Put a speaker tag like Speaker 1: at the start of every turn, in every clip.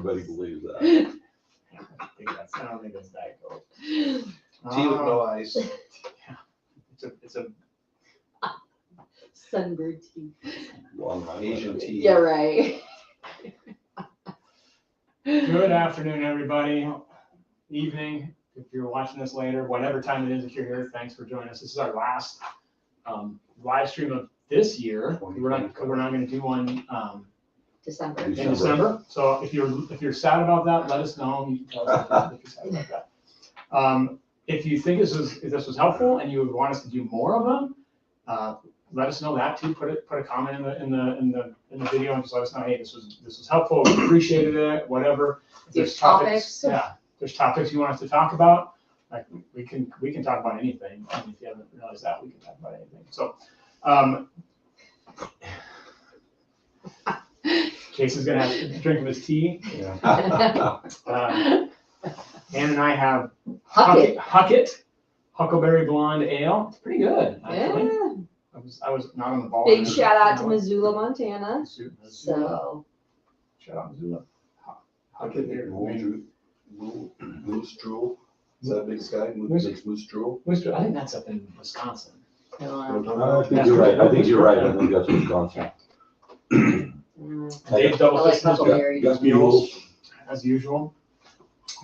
Speaker 1: everybody believes that.
Speaker 2: I don't think that's Diet Coke.
Speaker 3: Tea with no ice.
Speaker 2: Yeah. It's a
Speaker 4: Sunbird tea.
Speaker 1: Long
Speaker 3: Asian tea.
Speaker 4: Yeah, right.
Speaker 2: good afternoon, everybody. Evening, if you're watching this later, whatever time it is, if you're here, thanks for joining us. This is our last live stream of this year. We're not going to do one
Speaker 4: December.
Speaker 2: in December. So if you're sad about that, let us know. You can tell us if you're sad about that. If you think if this was helpful and you would want us to do more of them, let us know that too. Put a comment in the video and just let us know, hey, this was helpful. We appreciated it. Whatever. If there's topics, yeah. There's topics you want us to talk about. Like we can talk about anything. I mean, if you haven't realized that, we can talk about anything. So, Jason's gonna have to drink of his tea.
Speaker 1: Yeah.
Speaker 2: Ann and I have
Speaker 4: Huckett.
Speaker 2: Huckleberry Blonde Ale. It's pretty good, actually.
Speaker 4: Yeah.
Speaker 2: I was not on the ball.
Speaker 4: Big shout out to Missoula, Montana.
Speaker 2: So,
Speaker 4: So.
Speaker 2: shout out Missoula.
Speaker 3: Huckett here. Moose drool. Is that big sky? Moose drool.
Speaker 2: I think that's up in Wisconsin.
Speaker 1: I think you're right. I think that's Wisconsin.
Speaker 2: Dave double
Speaker 4: I like
Speaker 2: fisted
Speaker 4: Huckleberry.
Speaker 1: Got mules.
Speaker 2: as usual.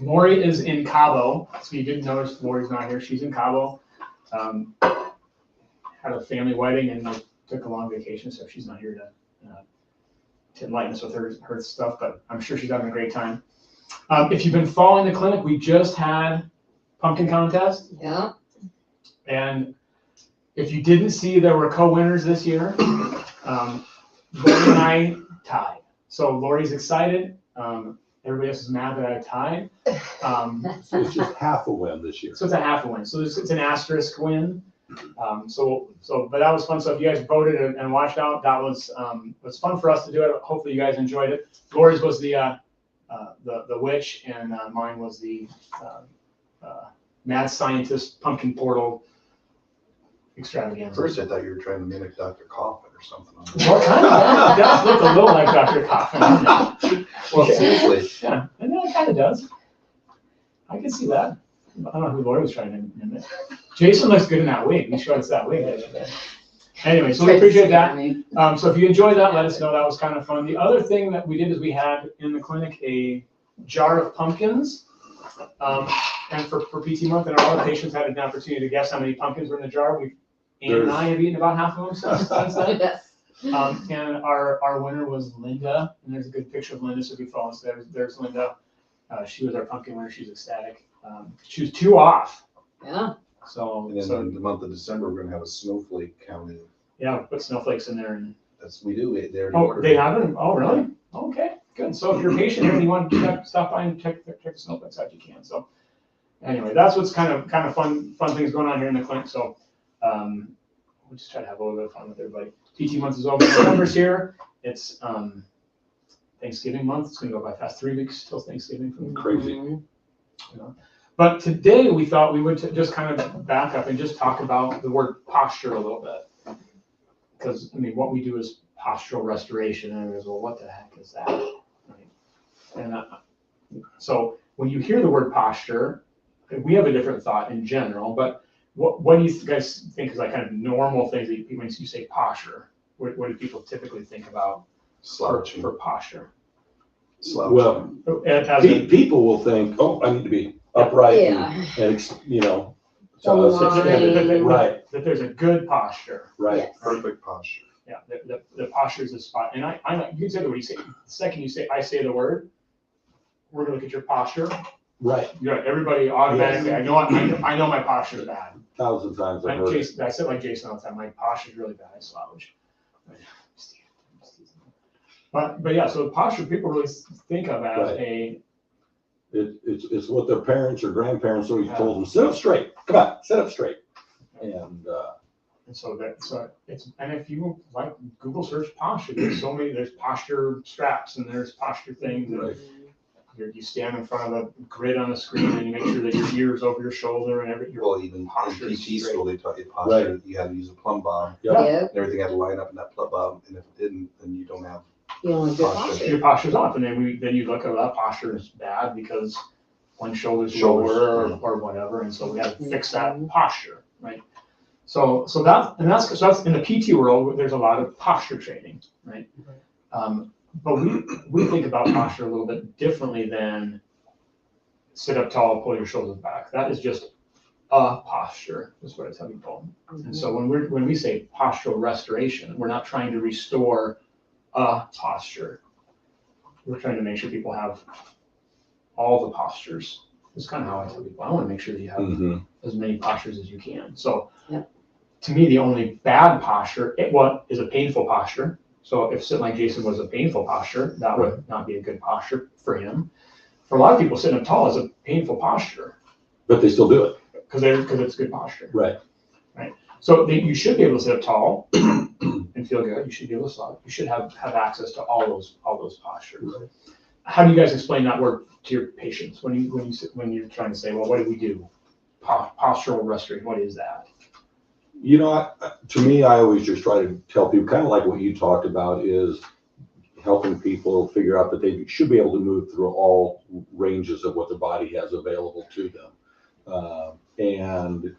Speaker 2: Lori is in Cabo, so you didn't notice Lori's not here. She's in Cabo. Had a family wedding and took a long vacation, so she's not here to enlighten us with her stuff, but I'm sure she's having a great time. If you've been following the clinic, we just had pumpkin contest.
Speaker 4: Yeah.
Speaker 2: And if you didn't see, there were co-winners this year. Lori and I tied. So Lori's excited. Everybody else is mad that I tied.
Speaker 1: So it's just half a win this year.
Speaker 2: So it's a half a win. So it's an asterisk win. But that was fun. So if you guys voted and watched out, that was fun for us to do it. Hopefully you guys enjoyed it. Lori's was the witch, and mine was the mad scientist pumpkin portal extravaganza.
Speaker 3: First, I thought you were trying to mimic Dr. Coffin or something.
Speaker 2: Well, kind of. It does look a little like Dr. Coffin, doesn't it?
Speaker 3: Well, seriously.
Speaker 2: Yeah, and it kind of does. I can see that. I don't know who Lori was trying to mimic. Jason looks good in that wig. He showed us that wig. Anyway, so we appreciate that. So if you enjoyed that, let us know. That was kind of fun. The other thing that we did is we had in the clinic a jar of pumpkins. And for PT month, and our other patients had an opportunity to guess how many pumpkins were in the jar. Ann and I have eaten about half of them since then.
Speaker 4: Yes.
Speaker 2: And our winner was Linda, and there's a good picture of Linda, so if you follow us, there's Linda. She was our pumpkin winner. She's ecstatic. She was 2 off.
Speaker 4: Yeah.
Speaker 2: So,
Speaker 3: And then in the month of December, we're gonna have a snowflake counting.
Speaker 2: yeah, put snowflakes in there. And
Speaker 3: We do. They already
Speaker 2: oh,
Speaker 3: ordered.
Speaker 2: they have them? Oh, really? Okay, good. So if you're a patient here and you want to stop by and check the snowflakes out, you can. So anyway, that's what's kind of fun things going on here in the clinic. So we'll just try to have a little bit of fun with everybody. PT month is over. November's here. It's Thanksgiving month. It's gonna go by fast. 3 weeks till Thanksgiving.
Speaker 1: Crazy.
Speaker 2: You know. But today we thought we would just kind of back up and just talk about the word posture a little bit. Because, I mean, what we do is postural restoration. And everybody's, well, what the heck is that? Right? And so when you hear the word posture, we have a different thought in general, but what do you guys think is like kind of normal things that when you say posture? What do people typically think about
Speaker 3: Slouching.
Speaker 2: for posture?
Speaker 3: Slouching.
Speaker 1: Well,
Speaker 2: As
Speaker 1: people will think, oh, I need to be upright
Speaker 4: Yeah.
Speaker 1: and you know,
Speaker 4: Aligned.
Speaker 1: right,
Speaker 2: that there's a good posture.
Speaker 1: right.
Speaker 4: Yes.
Speaker 3: Perfect posture.
Speaker 2: Yeah, the posture is the spot. And I know you can say the word. You say the second I say the word, we're gonna look at your posture.
Speaker 1: Right.
Speaker 2: You're right, everybody automatically. Yes. I know my posture is bad.
Speaker 1: 1,000 times I've heard it.
Speaker 2: I said like Jason all the time. My posture is really bad. I slouch. But yeah, so posture people really think of as
Speaker 1: Right. It's what their parents or grandparents always told them. Sit up straight. Come on, sit up straight. And
Speaker 2: so it's, and if you like Google search posture, there's posture straps and there's posture things.
Speaker 1: Right.
Speaker 2: You stand in front of a grid on the screen and you make sure that your ear is over your shoulder and
Speaker 3: Well, even
Speaker 2: posture
Speaker 3: in
Speaker 2: is
Speaker 3: PT
Speaker 2: straight.
Speaker 3: school, they taught you posture.
Speaker 1: Right.
Speaker 3: You had to use a plumb bob.
Speaker 1: Yep.
Speaker 4: Yep.
Speaker 3: And everything had to line up in that plumb bob. And if it didn't, then you don't have
Speaker 4: You don't have good
Speaker 3: Posture.
Speaker 4: posture.
Speaker 2: Your posture's off, and then you look at that posture is bad because one shoulder's
Speaker 3: Shoulders,
Speaker 2: lower
Speaker 3: yeah.
Speaker 2: or whatever, and so we have to fix that posture, right? So that's in the PT world, there's a lot of posture training, right? But we think about posture a little bit differently than sit up tall, pull your shoulders back. That is just a posture, is what I tell people. And so when we say postural restoration, we're not trying to restore a posture. We're trying to make sure people have all the postures. It's kind of how I tell people. I want to make sure that you have as many postures as you can. So to me, the only bad posture, is a painful posture. So if sitting like Jason was a painful posture, that would not be a good posture for him. For a lot of people, sitting up tall is a painful posture.
Speaker 1: But they still do it.
Speaker 2: Because it's good posture.
Speaker 1: Right.
Speaker 2: So you should be able to sit up tall and feel good. You should be able to slide. You should have access to all those postures.
Speaker 1: Right.
Speaker 2: How do you guys explain that work to your patients when you're trying to say, well, what do we do? Postural restoration. What is that?
Speaker 1: You know, to me, I always just try to tell people, kind of like what you talked about, is helping people figure out that they should be able to move through all ranges of what their body has available to them. And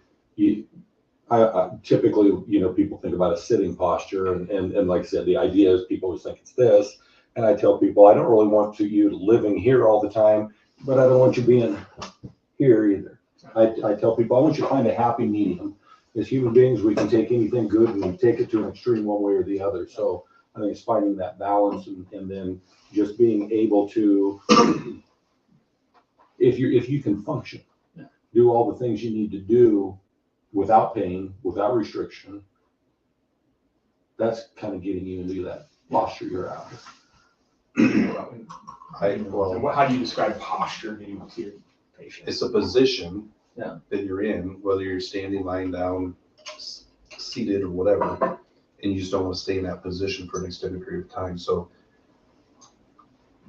Speaker 1: I typically, people think about a sitting posture, and like I said, the idea is people always think it's this. And I tell people, I don't really want you living here all the time, but I don't want you being here either. I tell people, I want you to find a happy medium. As human beings, we can take anything good and we take it to an extreme one way or the other. So I think it's finding that balance and then just being able to, if you can function, do all the things you need to do without pain, without restriction, that's kind of getting you into that posture you're after.
Speaker 2: How do you describe posture to your patients?
Speaker 3: It's a position
Speaker 2: Yeah.
Speaker 3: that you're in, whether you're standing, lying down, seated, or whatever, and you just don't want to stay in that position for an extended period of time. So,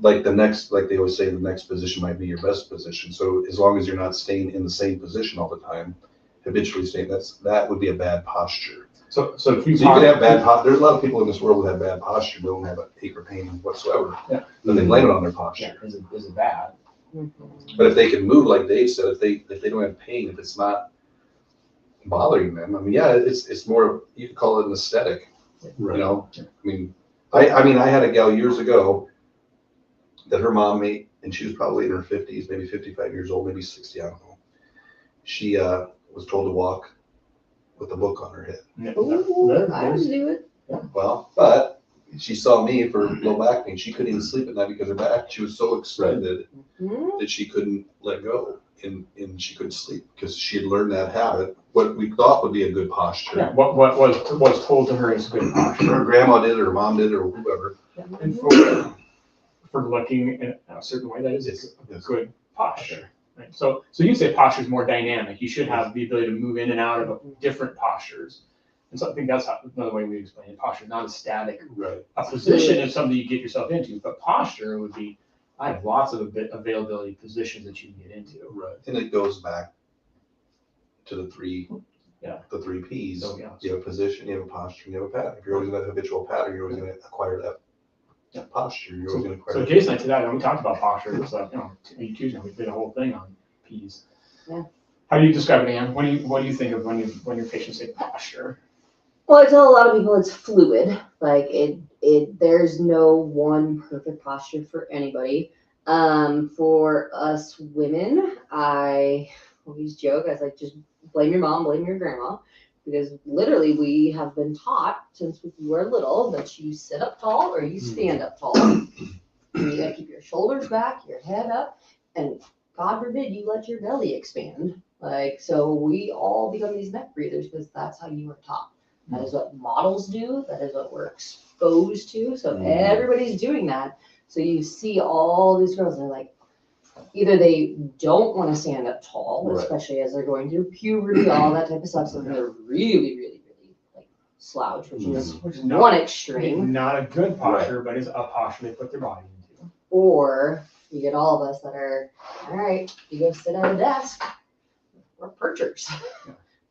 Speaker 3: like they always say, the next position might be your best position. So as long as you're not staying in the same position all the time, habitually staying, that would be a bad posture.
Speaker 2: So if you
Speaker 3: So you can have bad posture. There's a lot of people in this world who have bad posture, they don't have an ache or pain whatsoever.
Speaker 2: Yeah.
Speaker 3: But they blame it on their posture.
Speaker 2: is it bad?
Speaker 3: But if they can move, like Dave said, if they don't have pain, if it's not bothering them, I mean, yeah, it's more, you could call it an aesthetic.
Speaker 1: Right.
Speaker 3: I mean, I had a gal years ago that her mom made, and she was probably in her 50s, maybe 55 years old, maybe 60, I don't know. She was told to walk with a book on her head.
Speaker 4: Ooh, I would do it.
Speaker 3: Well, but she saw me for low back pain. She couldn't even sleep at night because her back, she was so extended that she couldn't let go, and she couldn't sleep because she had learned that habit, what we thought would be a good posture.
Speaker 2: Yeah. What was told to her is good posture.
Speaker 3: Her grandma did, or her mom did, or whoever.
Speaker 2: And for looking in a certain way, that is a good posture. Right? So you say posture is more dynamic. You should have the ability to move in and out of different postures. And so I think that's another way we explain it. Posture is not a static.
Speaker 1: Right.
Speaker 2: A position is something you get yourself into, but posture would be, I have lots of availability positions that you can get into.
Speaker 1: Right.
Speaker 3: And it goes back to the three P's.
Speaker 2: So, yeah.
Speaker 3: You have a position, you have a posture, and you have a pattern. If you're always in that habitual pattern, you're always going to acquire that posture. You're always going to acquire.
Speaker 2: So Jason and I today, when we talked about posture, it was like, Tuesday we did a whole thing on P's.
Speaker 4: Yeah.
Speaker 2: How do you describe it, Ann? What do you think of when your patients say posture?
Speaker 4: Well, I tell a lot of people it's fluid. Like there's no one perfect posture for anybody. For us women, I always joke, I was like, just blame your mom, blame your grandma. Because literally we have been taught since we were little that you sit up tall or you stand up tall. And you gotta keep your shoulders back, your head up, and God forbid you let your belly expand. Like, so we all become these neck breathers because that's how you were taught. That is what models do. That is what we're exposed to. So everybody's doing that. So you see all these girls, they're like, either they don't want to stand up tall,
Speaker 1: Right.
Speaker 4: especially as they're going through puberty, all that type of stuff. So they're really, really, really like slouch, which is
Speaker 2: not,
Speaker 4: one extreme.
Speaker 2: Not a good posture, but is a posture they put their body into.
Speaker 4: Or you get all of us that are, all right, you go sit at a desk. We're perchers.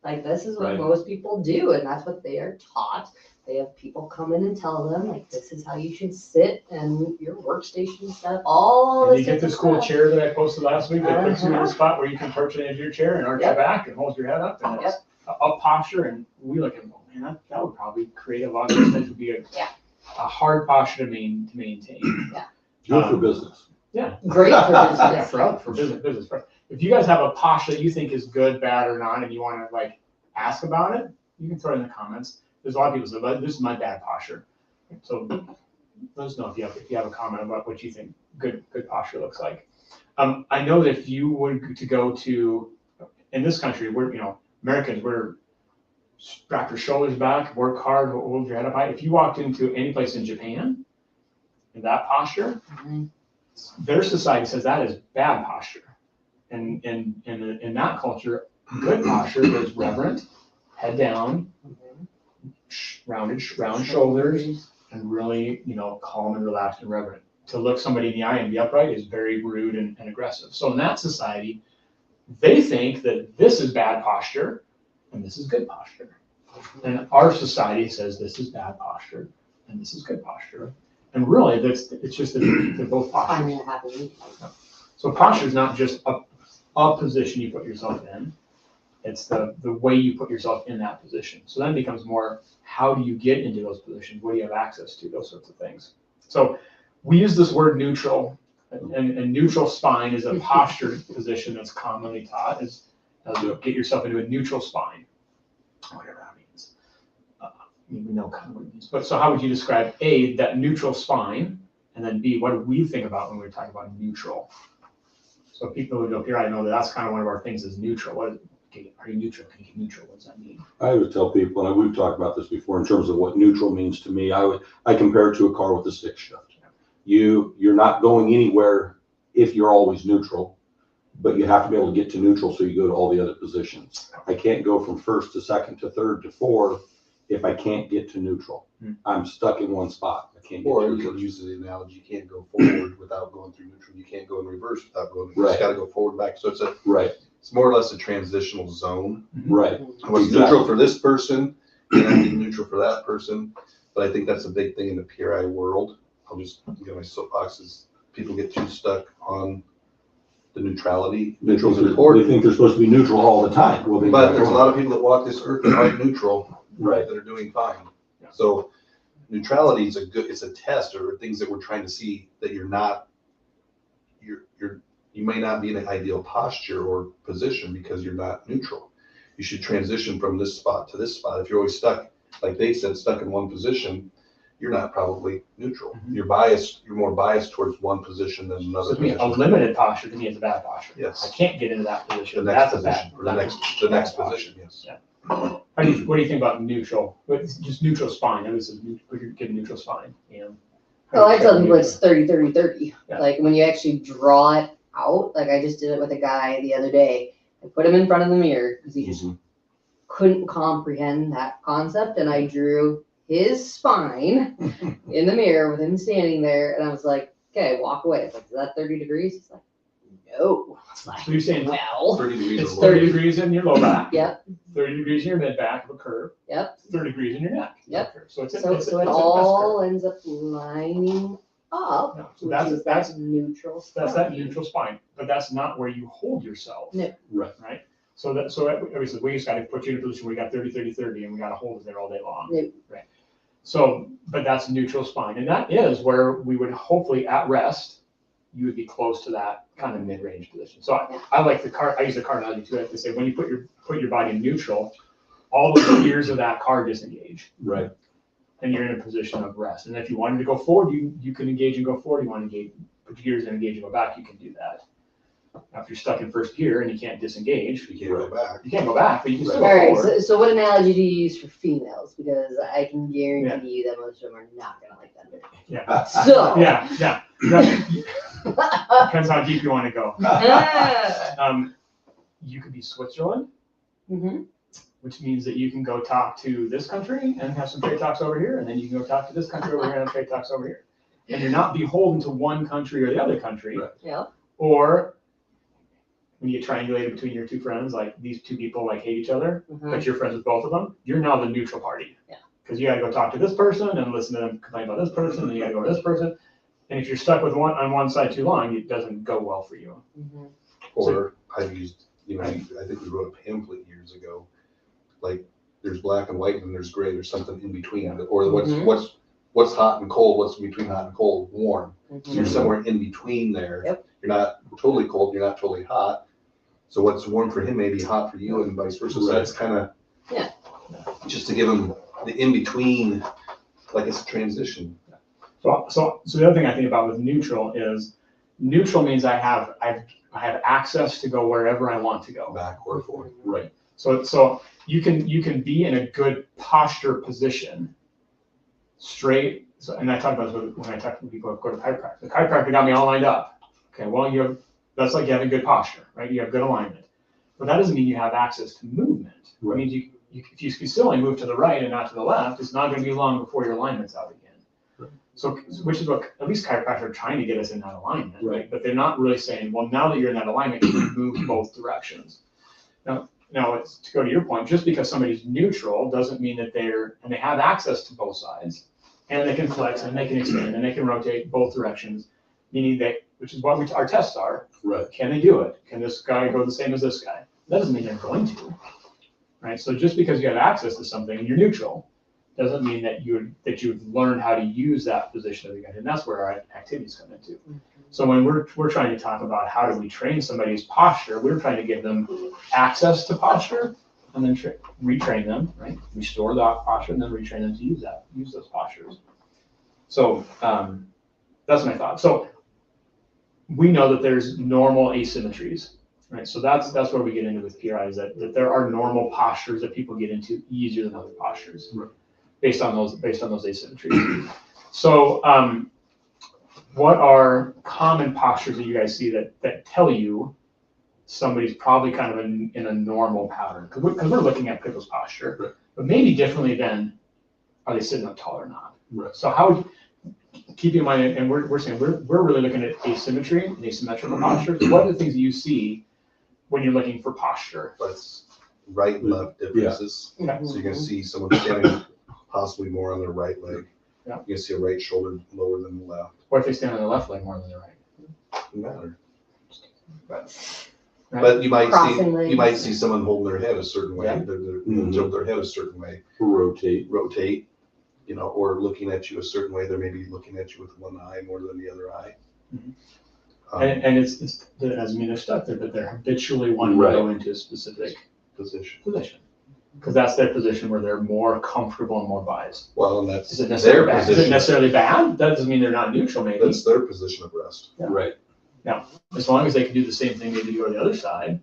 Speaker 4: Like this is what
Speaker 1: Right.
Speaker 4: most people do, and that's what they are taught. They have people come in and tell them, like, this is how you should sit and your workstation stuff, all
Speaker 2: And
Speaker 4: this
Speaker 2: you get this cool
Speaker 4: stuff.
Speaker 2: chair that I posted last week that puts you in
Speaker 4: Uh-huh.
Speaker 2: a spot where you can perch it into your chair and arch
Speaker 4: Yep.
Speaker 2: your back and hold your head up, and it's up posture. And we look at, man, that would probably create a lot of things. Would be a hard posture to maintain.
Speaker 1: Good for business.
Speaker 2: Yeah.
Speaker 4: Great for
Speaker 2: Yeah,
Speaker 4: business.
Speaker 2: for business. If you guys have a posture that you think is good, bad, or not, and you want to like ask about it, you can throw it in the comments. There's a lot of people say, this is my bad posture. So let us know if you have a comment about what you think good posture looks like. I know that if you were to go to, in this country, we're, Americans, we're strap your shoulders back, work hard, hold your head up high. If you walked into any place in Japan, in that posture, their society says that is bad posture. And in that culture, good posture is reverent, head down, round shoulders, and really, calm and relaxed and reverent. To look somebody in the eye and be upright is very rude and aggressive. So in that society, they think that this is bad posture and this is good posture. And our society says this is bad posture and this is good posture. And really, it's just that they're both postures. So posture is not just a position you put yourself in. It's the way you put yourself in that position. So then it becomes more, how do you get into those positions? What do you have access to? Those sorts of things. So we use this word neutral, and neutral spine is a posture position that's commonly taught as get yourself into a neutral spine, whatever that means. We know kind of what it means. But so how would you describe A, that neutral spine, and then B, what do we think about when we're talking about neutral? So people who go here, I know that's kind of one of our things is neutral. Are you neutral? Can you get neutral? What does that mean?
Speaker 1: I would tell people, and we've talked about this before, in terms of what neutral means to me. I compare it to a car with a stick shift. You're not going anywhere if you're always neutral, but you have to be able to get to neutral so you go to all the other positions. I can't go from first to second to third to fourth if I can't get to neutral. I'm stuck in one spot. I can't get
Speaker 3: Or
Speaker 1: to
Speaker 3: you could
Speaker 1: neutral.
Speaker 3: use the analogy, you can't go forward without going through neutral. You can't go in reverse without going, you just
Speaker 1: Right.
Speaker 3: gotta go forward, back. So
Speaker 1: Right,
Speaker 3: it's more or less a transitional zone.
Speaker 1: right.
Speaker 3: What's
Speaker 1: Exactly.
Speaker 3: neutral for this person, and I be neutral for that person. But I think that's a big thing in the PRI world. I'll just get my soapbox is people get too stuck on the neutrality. Neutral's
Speaker 1: They
Speaker 3: important,
Speaker 1: think they're supposed to be neutral all the time. Well,
Speaker 3: but there's a lot of people that walk this earth that aren't neutral,
Speaker 1: Right.
Speaker 3: that are doing fine.
Speaker 2: Yeah.
Speaker 3: So neutrality is it's a test or things that we're trying to see that you may not be in an ideal posture or position because you're not neutral. You should transition from this spot to this spot. If you're always stuck, like they said, stuck in one position, you're not probably neutral. You're more biased towards one position than another
Speaker 2: So to me,
Speaker 3: position.
Speaker 2: a limited posture to me is a bad posture.
Speaker 3: Yes.
Speaker 2: I can't get into that
Speaker 3: The
Speaker 2: position.
Speaker 3: next
Speaker 2: That's a bad.
Speaker 3: position, or the next position, yes.
Speaker 2: What do you think about neutral? Just neutral spine. This is get a neutral spine.
Speaker 4: Well, I tell people it's 30-30-30.
Speaker 2: Yeah.
Speaker 4: Like when you actually draw it out, like I just did it with a guy the other day. I put him in front of the mirror because he just couldn't comprehend that concept. And I drew his spine in the mirror with him standing there. And I was like, okay, walk away. It's like, is that 30 degrees? He's like, no. I was like,
Speaker 2: So you're saying
Speaker 4: well,
Speaker 3: 30 degrees.
Speaker 2: it's
Speaker 3: or
Speaker 2: 30
Speaker 3: lower.
Speaker 2: degrees in your low back.
Speaker 4: Yep.
Speaker 2: 30 degrees in your mid back of a curve.
Speaker 4: Yep.
Speaker 2: 30 degrees in your neck.
Speaker 4: Yep.
Speaker 2: Of a curve. So it's
Speaker 4: So it all ends up lining up.
Speaker 2: No, so
Speaker 4: Which is
Speaker 2: that's
Speaker 4: that neutral spine.
Speaker 2: that neutral spine, but that's not where you hold yourself.
Speaker 4: No.
Speaker 2: Right. So obviously we just got to put you in a position where you got 30-30-30 and we got to hold it there all day long.
Speaker 4: No.
Speaker 2: Right. So, but that's neutral spine, and that is where we would hopefully at rest, you would be close to that kind of mid-range position. So I like the car. I use the car analogy too. I have to say when you put your body in neutral, all the gears of that car disengage.
Speaker 1: Right.
Speaker 2: And you're in a position of rest. And if you wanted to go forward, you can engage and go forward. You want to put your gears in, engage and go back, you can do that. Now, if you're stuck in first gear and you can't disengage,
Speaker 3: You can't go back.
Speaker 2: you can't go back, but you can still
Speaker 4: All
Speaker 2: go
Speaker 4: right,
Speaker 2: forward.
Speaker 4: so what analogy do you use for females? Because I can guarantee you that most of them are not gonna like that.
Speaker 2: Yeah.
Speaker 4: So.
Speaker 2: Yeah. Depends how deep you want to go. You could be Switzerland,
Speaker 4: Mhm.
Speaker 2: which means that you can go talk to this country and have some trade talks over here, and then you can go talk to this country over here and have trade talks over here. And you're not beholden to one country or the other country.
Speaker 1: Right.
Speaker 4: Yeah.
Speaker 2: Or when you get triangulated between your two friends, like these two people like hate each other,
Speaker 4: Mhm.
Speaker 2: but you're friends with both of them, you're now the neutral party.
Speaker 4: Yeah.
Speaker 2: because you gotta go talk to this person and listen to them complain about this person, and you gotta go to this person. And if you're stuck with one on one side too long, it doesn't go well for you.
Speaker 4: Mhm.
Speaker 3: Or I've used, I think we wrote a pamphlet years ago, like there's black and white and there's gray, there's something in between. Or what's hot and cold, what's between hot and cold, warm. So you're somewhere in between there.
Speaker 4: Yep.
Speaker 3: You're not totally cold, you're not totally hot. So what's warm for him may be hot for you and vice versa. So that's kind of just to give him the in between, like it's a transition.
Speaker 2: So the other thing I think about with neutral is neutral means I have access to go wherever I want to go.
Speaker 3: Back or forth.
Speaker 1: Right.
Speaker 2: So you can be in a good posture position, straight. So, and I talk about this when I talk to people who go to chiropractor. The chiropractor got me all lined up. Okay, well that's like having good posture, right? You have good alignment, but that doesn't mean you have access to movement.
Speaker 1: Right.
Speaker 2: It means if you still only move to the right and not to the left, it's not going to be long before your alignment's out again.
Speaker 1: Right.
Speaker 2: So, which is what at least chiropractors are trying to get us in that alignment,
Speaker 1: Right.
Speaker 2: But they're not really saying, well, now that you're in that alignment, you can move both directions. Now, it's, to go to your point, just because somebody's neutral doesn't mean that they have access to both sides, and they can flex and they can expand and they can rotate both directions, meaning which is what our tests are.
Speaker 1: Right.
Speaker 2: Can they do it? Can this guy go the same as this guy? That doesn't mean they're going to, right? So just because you have access to something and you're neutral, doesn't mean that you've learned how to use that position of the guy, and that's where our activities come into. So when we're trying to talk about how do we train somebody's posture, we're trying to give them access to posture and then retrain them, right? Restore that posture and then retrain them to use those postures. So that's my thought. So we know that there's normal asymmetries, right? So that's where we get into with PRI, is that there are normal postures that people get into easier than other postures,
Speaker 1: right,
Speaker 2: based on those asymmetries. So what are common postures that you guys see that tell you somebody's probably kind of in a normal pattern? Because we're looking at people's posture,
Speaker 1: right,
Speaker 2: but maybe differently than are they sitting up tall or not.
Speaker 1: Right.
Speaker 2: So how would keep in mind, and we're saying we're really looking at asymmetry and asymmetrical postures. What are the things that you see when you're looking for posture?
Speaker 3: But it's right and left differences.
Speaker 2: Yeah.
Speaker 3: So you're gonna see someone standing possibly more on their right leg.
Speaker 2: Yeah.
Speaker 3: You're gonna see a right shoulder lower than the left.
Speaker 2: What if they stand on their left leg more than their right?
Speaker 3: Doesn't matter.
Speaker 2: Right.
Speaker 3: But you might
Speaker 4: Crossing legs.
Speaker 3: see someone holding their head a certain way.
Speaker 2: Yeah.
Speaker 3: They'll tilt their head a certain way.
Speaker 1: Rotate.
Speaker 3: Or looking at you a certain way. They're maybe looking at you with one eye more than the other eye.
Speaker 2: Mm-hmm. And it doesn't mean they're stuck there, but they're habitually wanting to go into a specific
Speaker 3: position.
Speaker 2: Because that's their position where they're more comfortable and more biased.
Speaker 3: Well, and that's
Speaker 2: Is it necessarily
Speaker 3: their
Speaker 2: bad?
Speaker 3: position.
Speaker 2: Is it necessarily bad? That doesn't mean they're not neutral, maybe.
Speaker 3: That's their position of rest.
Speaker 2: Yeah.
Speaker 1: Right.
Speaker 2: As long as they can do the same thing they do to the other side,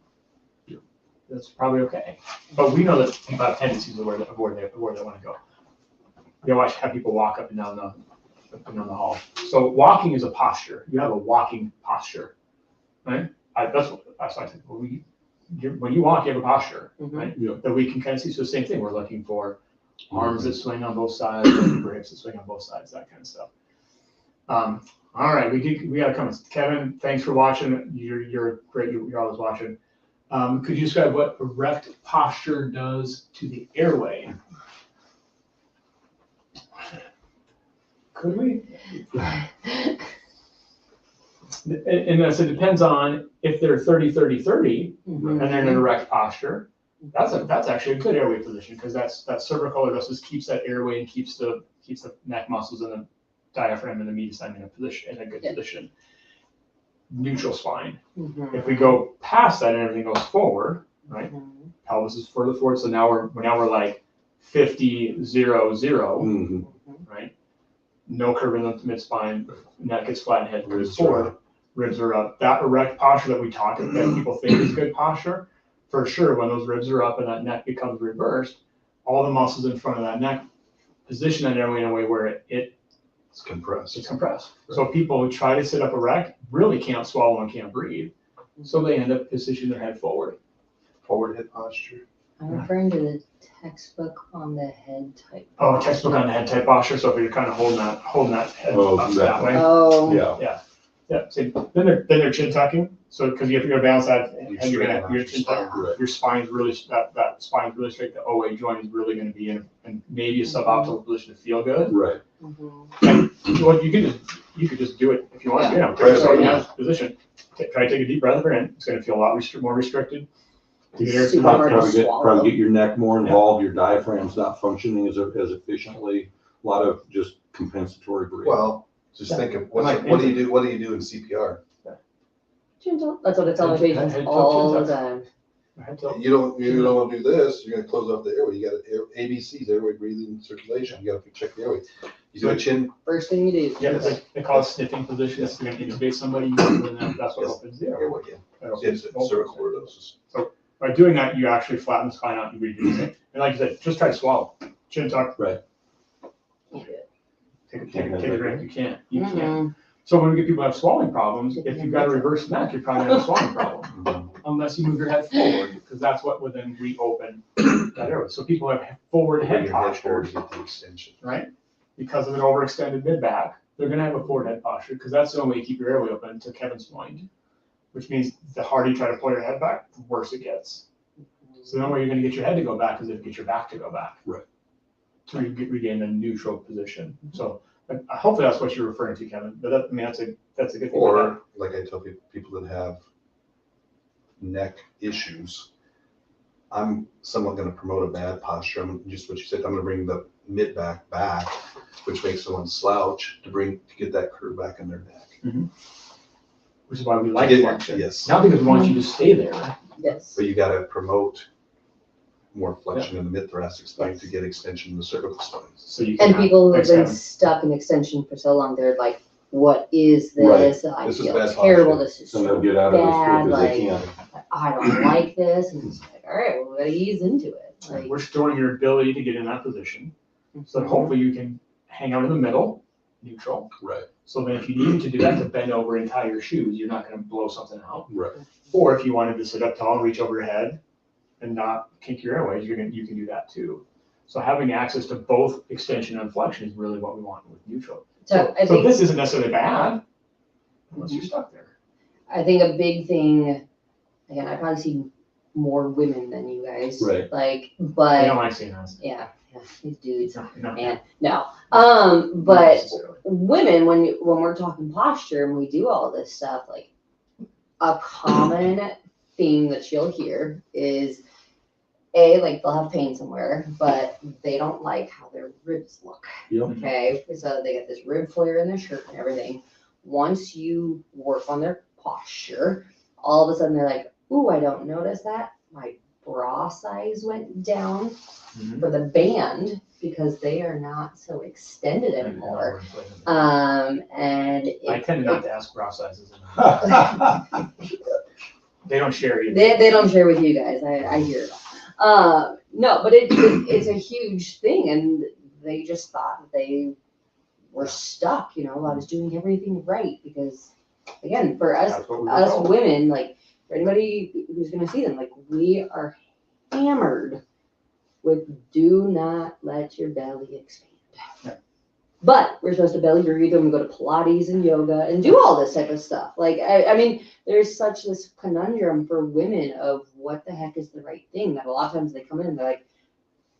Speaker 2: that's probably okay. But we know that people have tendencies of where they want to go. You watch how people walk up and down the hall. So walking is a posture. You have a walking posture, right? That's what I think. When you walk, you have a posture, right?
Speaker 1: Yeah.
Speaker 2: That we can kind of see. So the same thing. We're looking for arms that swing on both sides, hips that swing on both sides, that kind of stuff. All right, we got to come. Kevin, thanks for watching. You're great. You're always watching. Could you describe what erect posture does to the airway? Could we? And it depends on if they're 30-30-30 and they're in an erect posture. That's actually a good airway position, because that cervical lordosis keeps that airway and keeps the neck muscles and the diaphragm and the mediastinum in a good position. Neutral spine. If we go past that and everything goes forward, right? Pelvis is further forward, so now we're like 50-0-0, right? No curve in the mid-spine, neck is flat and head moves forward, ribs are up. That erect posture that that people think is good posture, for sure, when those ribs are up and that neck becomes reversed, all the muscles in front of that neck position that airway in a way where
Speaker 3: It's compressed.
Speaker 2: Right. So people who try to sit up erect really can't swallow and can't breathe, so they end up positioning their head forward.
Speaker 3: Forward head posture.
Speaker 4: I'm referring to the textbook on the head type.
Speaker 2: Oh, textbook on the head type posture. So if you're kind of holding that head
Speaker 1: Oh,
Speaker 2: up that way.
Speaker 4: Oh.
Speaker 1: Yeah.
Speaker 2: Yeah, same. Then they're chin tucking. So, because you're gonna balance that,
Speaker 3: You're
Speaker 2: and you're gonna
Speaker 3: straight
Speaker 2: have your
Speaker 3: out
Speaker 2: chin
Speaker 3: your
Speaker 2: tuck.
Speaker 1: spine.
Speaker 2: Your spine's really, that spine's really straight. The OA joint is really gonna be in, and maybe a suboptimal position to feel good.
Speaker 1: Right.
Speaker 2: Well, you could just do it if you want to, position. Try to take a deep breath in. It's gonna feel a lot more restricted. To get air to
Speaker 4: Super
Speaker 2: the mouth.
Speaker 4: hard to
Speaker 1: Probably
Speaker 4: swallow.
Speaker 1: get your neck more involved, your diaphragm's not functioning as efficiently, a lot of just compensatory breathing.
Speaker 3: Well, just think of, what
Speaker 2: Like
Speaker 3: do you do in CPR?
Speaker 4: Chin tuck. That's what I tell my
Speaker 2: Head-
Speaker 4: patients
Speaker 2: head tuck,
Speaker 4: all
Speaker 2: chin
Speaker 4: the
Speaker 2: tuck.
Speaker 4: time.
Speaker 3: You don't want to do this, you're gonna close off the airway. You got ABCs, airway, breathing, circulation. You gotta check the airway. You do a chin,
Speaker 4: First thing you do.
Speaker 2: Yeah, they call it sniffing position. It's gonna intubate somebody, and that's what opens the airway.
Speaker 3: airway, yeah. It's cervical lordosis.
Speaker 2: By doing that, you actually flatten the spine out and reduce it. And like you said, just try to swallow. Chin tuck.
Speaker 1: Right.
Speaker 4: Can't do it.
Speaker 2: Take a drink. You can't. You can't.
Speaker 4: Mhm.
Speaker 2: So when we get people who have swallowing problems, if you've got a reverse neck, you're probably gonna have a swallowing problem. Unless you move your head forward, because that's what would then reopen that airway. So people have forward
Speaker 3: Bring
Speaker 2: head
Speaker 3: your head forward
Speaker 2: postures,
Speaker 3: to get the extension.
Speaker 2: right? Because of an overextended mid back, they're gonna have a forward head posture, because that's the only way to keep your airway open, to Kevin's point. Which means the harder you try to pull your head back, the worse it gets. So the only way you're gonna get your head to go back is if you get your back to go back.
Speaker 1: Right.
Speaker 2: To regain a neutral position. So hopefully that's what you're referring to, Kevin. But that, I mean, that's a good thing.
Speaker 3: Or, like I tell people that have neck issues, I'm somewhat gonna promote a bad posture. I'm just what you said, I'm gonna bring the mid back, which makes someone slouch to get that curve back in their neck.
Speaker 2: Which is why we like
Speaker 3: get-
Speaker 2: flexion.
Speaker 3: yes.
Speaker 2: Not because we want you to stay there.
Speaker 4: Yes.
Speaker 3: But you gotta promote more flexion in the mid-thoracic spine to get extension in the cervical spine.
Speaker 2: So you can
Speaker 4: And
Speaker 2: have-
Speaker 4: people who have
Speaker 2: thanks,
Speaker 4: been
Speaker 2: Kevin.
Speaker 4: stuck in extension for so long, they're like, what is
Speaker 1: Right.
Speaker 4: this? I
Speaker 3: This is
Speaker 4: feel
Speaker 3: bad
Speaker 4: terrible.
Speaker 3: posture.
Speaker 4: This is
Speaker 1: And
Speaker 4: so
Speaker 1: they'll get out of it as
Speaker 4: bad.
Speaker 1: quick as they
Speaker 4: Like,
Speaker 1: can.
Speaker 4: I don't like this. And it's like, all right, well, we gotta ease into it. Like,
Speaker 2: We're storing your ability to get in that position. So that hopefully you can hang out in the middle, neutral.
Speaker 1: Right.
Speaker 2: So then if you needed to do that, to bend over and tie your shoes, you're not gonna blow something out.
Speaker 1: Right.
Speaker 2: Or if you wanted to sit up tall and reach over your head and not kink your airways, you can do that too. So having access to both extension and flexion is really what we want with neutral.
Speaker 4: So I
Speaker 2: So
Speaker 4: think,
Speaker 2: this isn't necessarily bad, unless you're stuck there.
Speaker 4: I think a big thing, again, I probably see more women than you guys.
Speaker 1: Right.
Speaker 4: Like,
Speaker 2: I don't
Speaker 4: but
Speaker 2: like seeing us.
Speaker 4: yeah, these dudes,
Speaker 2: No,
Speaker 4: man, no.
Speaker 2: not
Speaker 4: But
Speaker 2: necessarily.
Speaker 4: women, when we're talking posture and we do all this stuff, like a common theme that you'll hear is like they'll have pain somewhere, but they don't like how their ribs look.
Speaker 1: Yep.
Speaker 4: Okay, so they get this rib flare in their shirt and everything. Once you work on their posture, all of a sudden they're like, "Ooh, I don't notice that. My bra size went down
Speaker 2: Mhm.
Speaker 4: for the band because they are not so extended anymore." And
Speaker 2: I tend not to ask bra sizes. They don't share either.
Speaker 4: they don't share with you guys. I hear it. No, but it's a huge thing, and they just thought they were stuck. You know, I was doing everything right because, again, for us
Speaker 2: That's what we were
Speaker 4: us
Speaker 2: told.
Speaker 4: women, like for anybody who's gonna see them, like we are hammered with do not let your belly expand.
Speaker 2: Yeah.
Speaker 4: But we're supposed to belly breathe and we go to Pilates and yoga and do all this type of stuff. Like, I mean, there's such this conundrum for women of what the heck is the right thing that a lot of times they come in and they're like,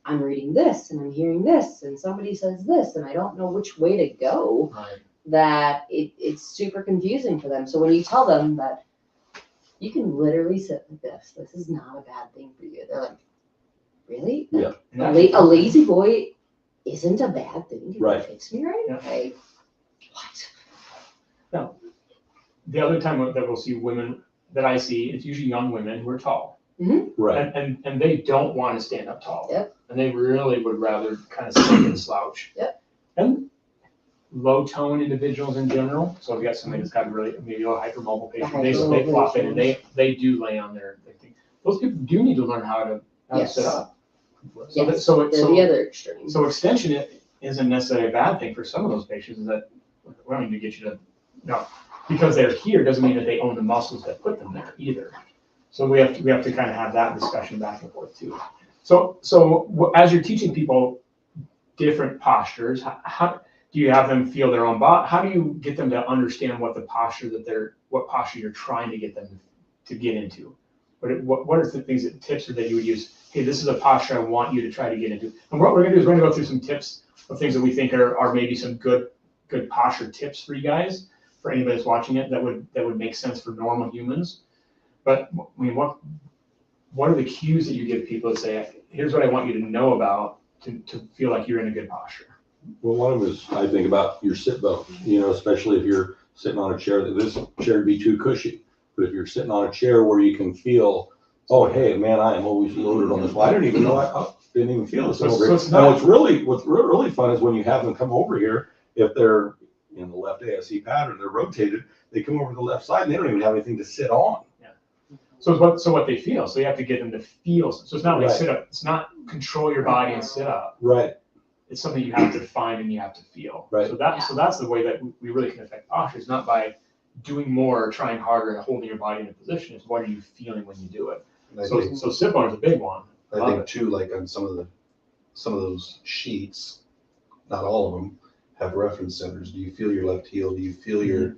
Speaker 4: I'm reading this and I'm hearing this and somebody says this and I don't know which way to go,
Speaker 2: Right.
Speaker 4: that it's super confusing for them. So when you tell them that you can literally sit like this is not a bad thing for you, they're like, really?
Speaker 1: Yeah.
Speaker 4: A lazy boy isn't a bad thing. Can
Speaker 1: Right.
Speaker 4: you fix me right?
Speaker 2: Yeah.
Speaker 4: Like, what?
Speaker 2: The other time that we'll see women that I see, it's usually young women who are tall.
Speaker 1: Right.
Speaker 2: And they don't want to stand up tall.
Speaker 4: Yep.
Speaker 2: And they really would rather kind of sink and slouch.
Speaker 4: Yep.
Speaker 2: And low tone individuals in general. So if you got somebody that's got really maybe a hypermobile patient, they flop in and they do lay on their thing. Those people do need to learn how to
Speaker 4: Yes.
Speaker 2: sit up.
Speaker 4: Yes.
Speaker 2: So
Speaker 4: They're the other extreme.
Speaker 2: So extension isn't necessarily a bad thing for some of those patients. Is that we don't need to get you to no, because they're here doesn't mean that they own the muscles that put them there either. So we have to kind of have that discussion back and forth too. So as you're teaching people different postures, how Do you have them feel their own body? How do you get them to understand what posture you're trying to get them to get into? What are the things tips that you would use? Hey, this is a posture I want you to try to get into. And what we're gonna do is we're gonna go through some tips of things that we think are maybe some good posture tips for you guys, for anybody that's watching it, that would make sense for normal humans. But I mean, what are the cues that you give people to say, here's what I want you to know about to feel like you're in a good posture?
Speaker 1: Well, one of them is, I think about your sit bone, especially if you're sitting on a chair, this chair would be too cushy. But if you're sitting on a chair where you can feel, oh, hey, man, I am always loaded on this. Well, I didn't even know, I didn't even feel this over here. And what's really fun is when you have them come over here, if they're in the left ASC pattern, they're rotated, they come over to the left side and they don't even have anything to sit on.
Speaker 2: So what they feel. So you have to get them to feel. So it's not like sit up. It's not control your body and sit up.
Speaker 1: Right.
Speaker 2: It's something you have to find and you have to feel.
Speaker 1: Right.
Speaker 2: So that's the way that we really can affect posture. It's not by doing more or trying harder and holding your body in a position. It's what are you feeling when you do it. So sit bone is a big one.
Speaker 3: I think too, like on some of those sheets, not all of them have reference centers. Do you feel your left heel? Do you feel your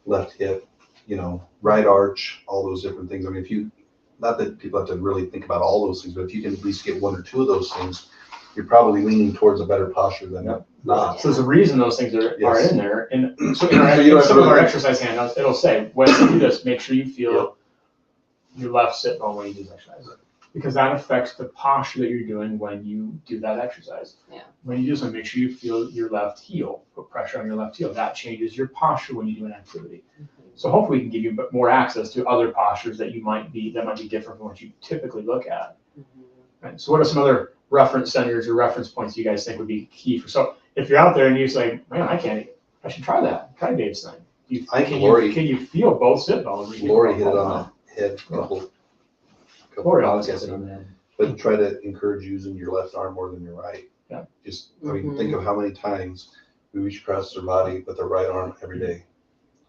Speaker 3: left hip? Right arch, all those different things. I mean, not that people have to really think about all those things, but if you can at least get one or two of those things, you're probably leaning towards a better posture than not.
Speaker 2: So there's a reason those things are in there. And so in some of our exercise handouts, it'll say, when you do this, make sure you feel your left sit bone when you do this exercise. Because that affects the posture that you're doing when you do that exercise.
Speaker 4: Yeah.
Speaker 2: When you do something, make sure you feel your left heel, put pressure on your left heel. That changes your posture when you do an activity. So hopefully we can give you more access to other postures that might be different from what you typically look at. Right? So what are some other reference centers or reference points you guys think would be key for? So if you're out there and you say, man, I should try that. Try Dave's thing. Can you feel both sit bones?
Speaker 3: Lori hit it on the head a couple
Speaker 2: podcasts
Speaker 3: ago. But try to encourage using your left arm more than your right.
Speaker 2: Yeah.
Speaker 3: Just, think of how many times we reach across their body with their right arm every day.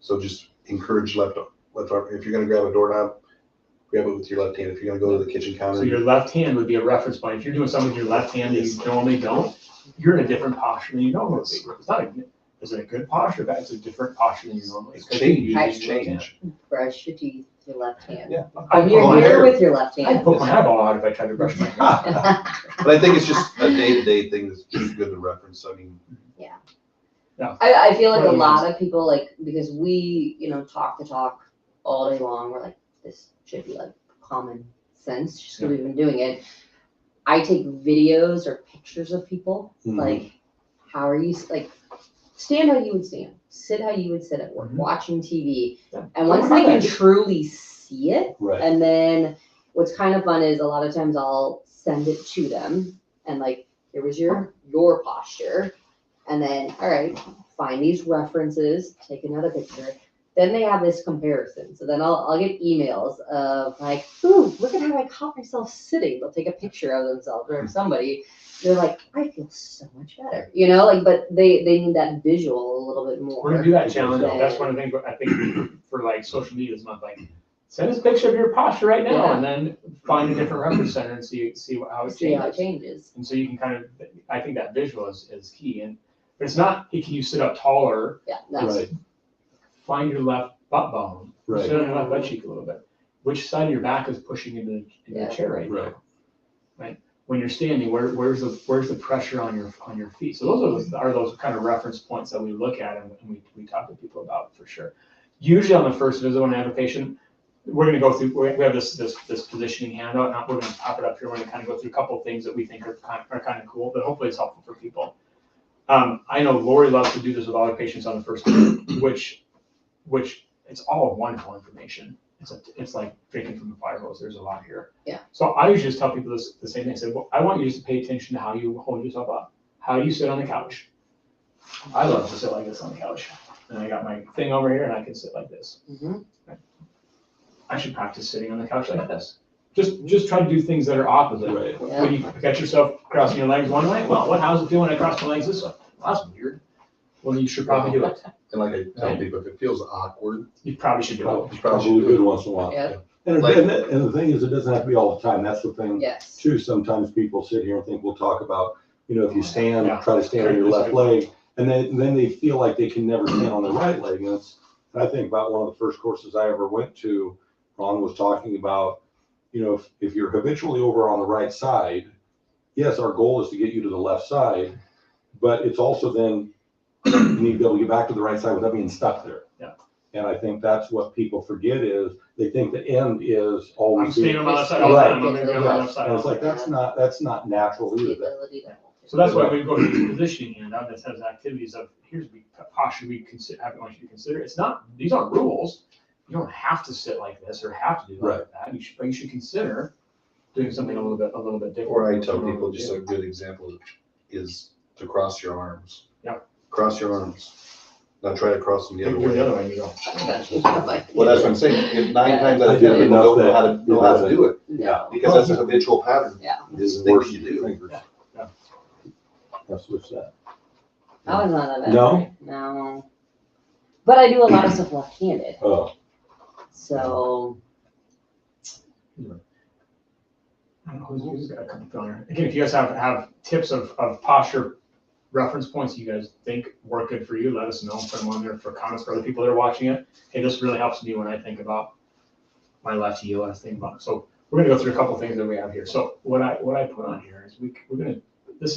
Speaker 3: So just encourage left arm. If you're going to grab a doorknob, grab it with your left hand. If you're going to go to the kitchen counter.
Speaker 2: So your left hand would be a reference point. If you're doing something with your left hand that you normally don't, you're in a different posture than you normally be. Is it a good posture? It's a different posture than you normally.
Speaker 3: Change.
Speaker 4: Brush your teeth with your left hand.
Speaker 3: Yeah.
Speaker 4: You're here with your left hand.
Speaker 2: I'd poke my eyeball out if I tried to brush my hair.
Speaker 3: But I think it's just a day-to-day thing that's just good to reference. I mean,
Speaker 4: I feel like a lot of people, because we, talk the talk all day long. We're like, this should be like common sense just because we've been doing it. I take videos or pictures of people, like, how are you, stand how you would stand, sit how you would sit at work, watching TV. Yeah. And once they can truly see it, and then what's kind of fun is a lot of times I'll send it to them and here was your posture. And then, all right, find these references, take another picture. Then they have this comparison. So then I'll get emails of ooh, look at how I caught myself sitting. They'll take a picture of themselves or of somebody. They're like, I feel so much better, but they need that visual a little bit more.
Speaker 2: We're gonna do that challenge. That's one of the things I think for social media this month, send us a picture of your posture right now and then find a different reference center and see how it changes. And so you can I think that visual is key. But it's not, hey, can you sit up taller?
Speaker 4: Yeah, that's
Speaker 1: right.
Speaker 2: Find your left butt bone.
Speaker 1: Right.
Speaker 2: Sit on your left butt cheek a little bit. Which side of your back is pushing into the chair right now? Right. When you're standing, where's the pressure on your feet? So those are those kind of reference points that we look at and we talk to people about for sure. Usually on the first visit when I have a patient, we're going to go through. We have this positioning handout. Now we're going to pop it up here. We're going to kind of go through a couple of things that we think are kind of cool, but hopefully it's helpful for people. I know Lori loves to do this with all her patients on the first visit, which it's all wonderful information. It's like drinking from a fire hose. There's a lot here. Yeah. So I usually just tell people the same thing. I say, well, I want you just to pay attention to how you hold yourself up. How do you sit on the couch? I love to sit like this on the couch. And I got my thing over here and I can sit like this. Right. I should practice sitting on the couch like this. Just try to do things that are opposite. Right. Yeah. When you catch yourself crossing your legs one way, well, how's it feel when I cross my legs this way? Well, that's weird. Well, you should probably do it.
Speaker 3: And like I tell people, if it feels awkward,
Speaker 2: you probably should do it.
Speaker 1: You probably should do it once in a while.
Speaker 4: Yeah.
Speaker 1: And the thing is, it doesn't have to be all the time. That's the thing.
Speaker 4: Yes.
Speaker 1: Too, sometimes people sit here and think we'll talk about, if you stand, try to stand on your left leg, And then they feel like they can never stand on their right leg. And I think about one of the first courses I ever went to, Ron was talking about, if you're habitually over on the right side, yes, our goal is to get you to the left side, but it's also then you need to be able to get back to the right side without being stuck there.
Speaker 2: Yeah.
Speaker 1: And I think that's what people forget is they think the end is always.
Speaker 2: I'm staying on my left side.
Speaker 1: Right.
Speaker 2: I'm going to be on my left side.
Speaker 1: And it's like, that's not natural
Speaker 4: The
Speaker 1: either.
Speaker 4: ability to.
Speaker 2: So that's why we go to the positioning handout that has activities of here's the posture we I want you to consider. It's not, these aren't rules. You don't have to sit like this or have to do like that. But you should consider doing something a little bit different.
Speaker 3: Or I tell people just a good example is to cross your arms.
Speaker 2: Yeah.
Speaker 3: Cross your arms. Now try to cross them the other
Speaker 2: You're
Speaker 3: way.
Speaker 2: the other way you go.
Speaker 3: Well, that's what I'm saying. 9 times out
Speaker 1: I
Speaker 3: of 10
Speaker 1: didn't
Speaker 3: people
Speaker 1: know
Speaker 3: don't know how to do it
Speaker 4: No.
Speaker 3: because that's a habitual pattern.
Speaker 4: Yeah.
Speaker 1: This is
Speaker 3: Things
Speaker 1: worse
Speaker 3: you
Speaker 1: than
Speaker 3: do.
Speaker 1: fingers.
Speaker 2: Yeah.
Speaker 1: I'll switch that.
Speaker 4: I was not that bad.
Speaker 1: No?
Speaker 4: No. But I do a lot of stuff left-handed.
Speaker 1: Oh,
Speaker 4: So
Speaker 2: I don't know who's got a couple on here. Again, if you guys have tips of posture reference points you guys think work good for you, let us know. Put them on there for comments for other people that are watching it. Hey, this really helps me when I think about my left heel. I think about it. So we're gonna go through a couple things that we have here. So what I put on here is we're gonna this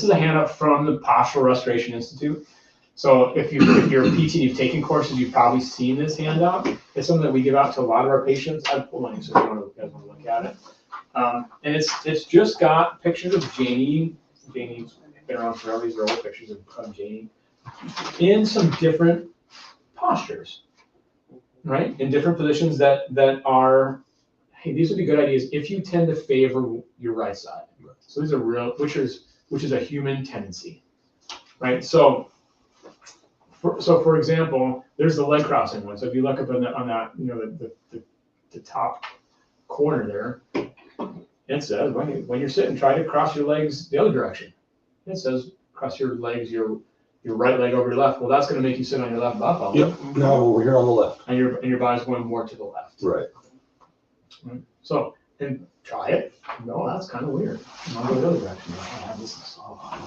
Speaker 2: is a handout from the Postural Restoration Institute. So if you're a PT and you've taken courses, you've probably seen this handout. It's something that we give out to a lot of our patients. I'd pull one so you guys want to look at it. And it's just got pictures of Janie. Janie's been around forever. These are old pictures of Janie in some different postures, right? In different positions that are, hey, these would be good ideas if you tend to favor your right side. So these are real, which is a human tendency, right? So for example, there's the leg crossing one. So if you look up on that, the top corner there, it says when you're sitting, try to cross your legs the other direction. It says cross your legs, your right leg over your left. Well, that's going to make you sit on your left butt bone.
Speaker 1: yep. Now we're here on the left.
Speaker 2: And your body's going more to the left.
Speaker 1: Right.
Speaker 2: So, and try it. No, that's kind of weird. I'll go the other direction. This is so hard.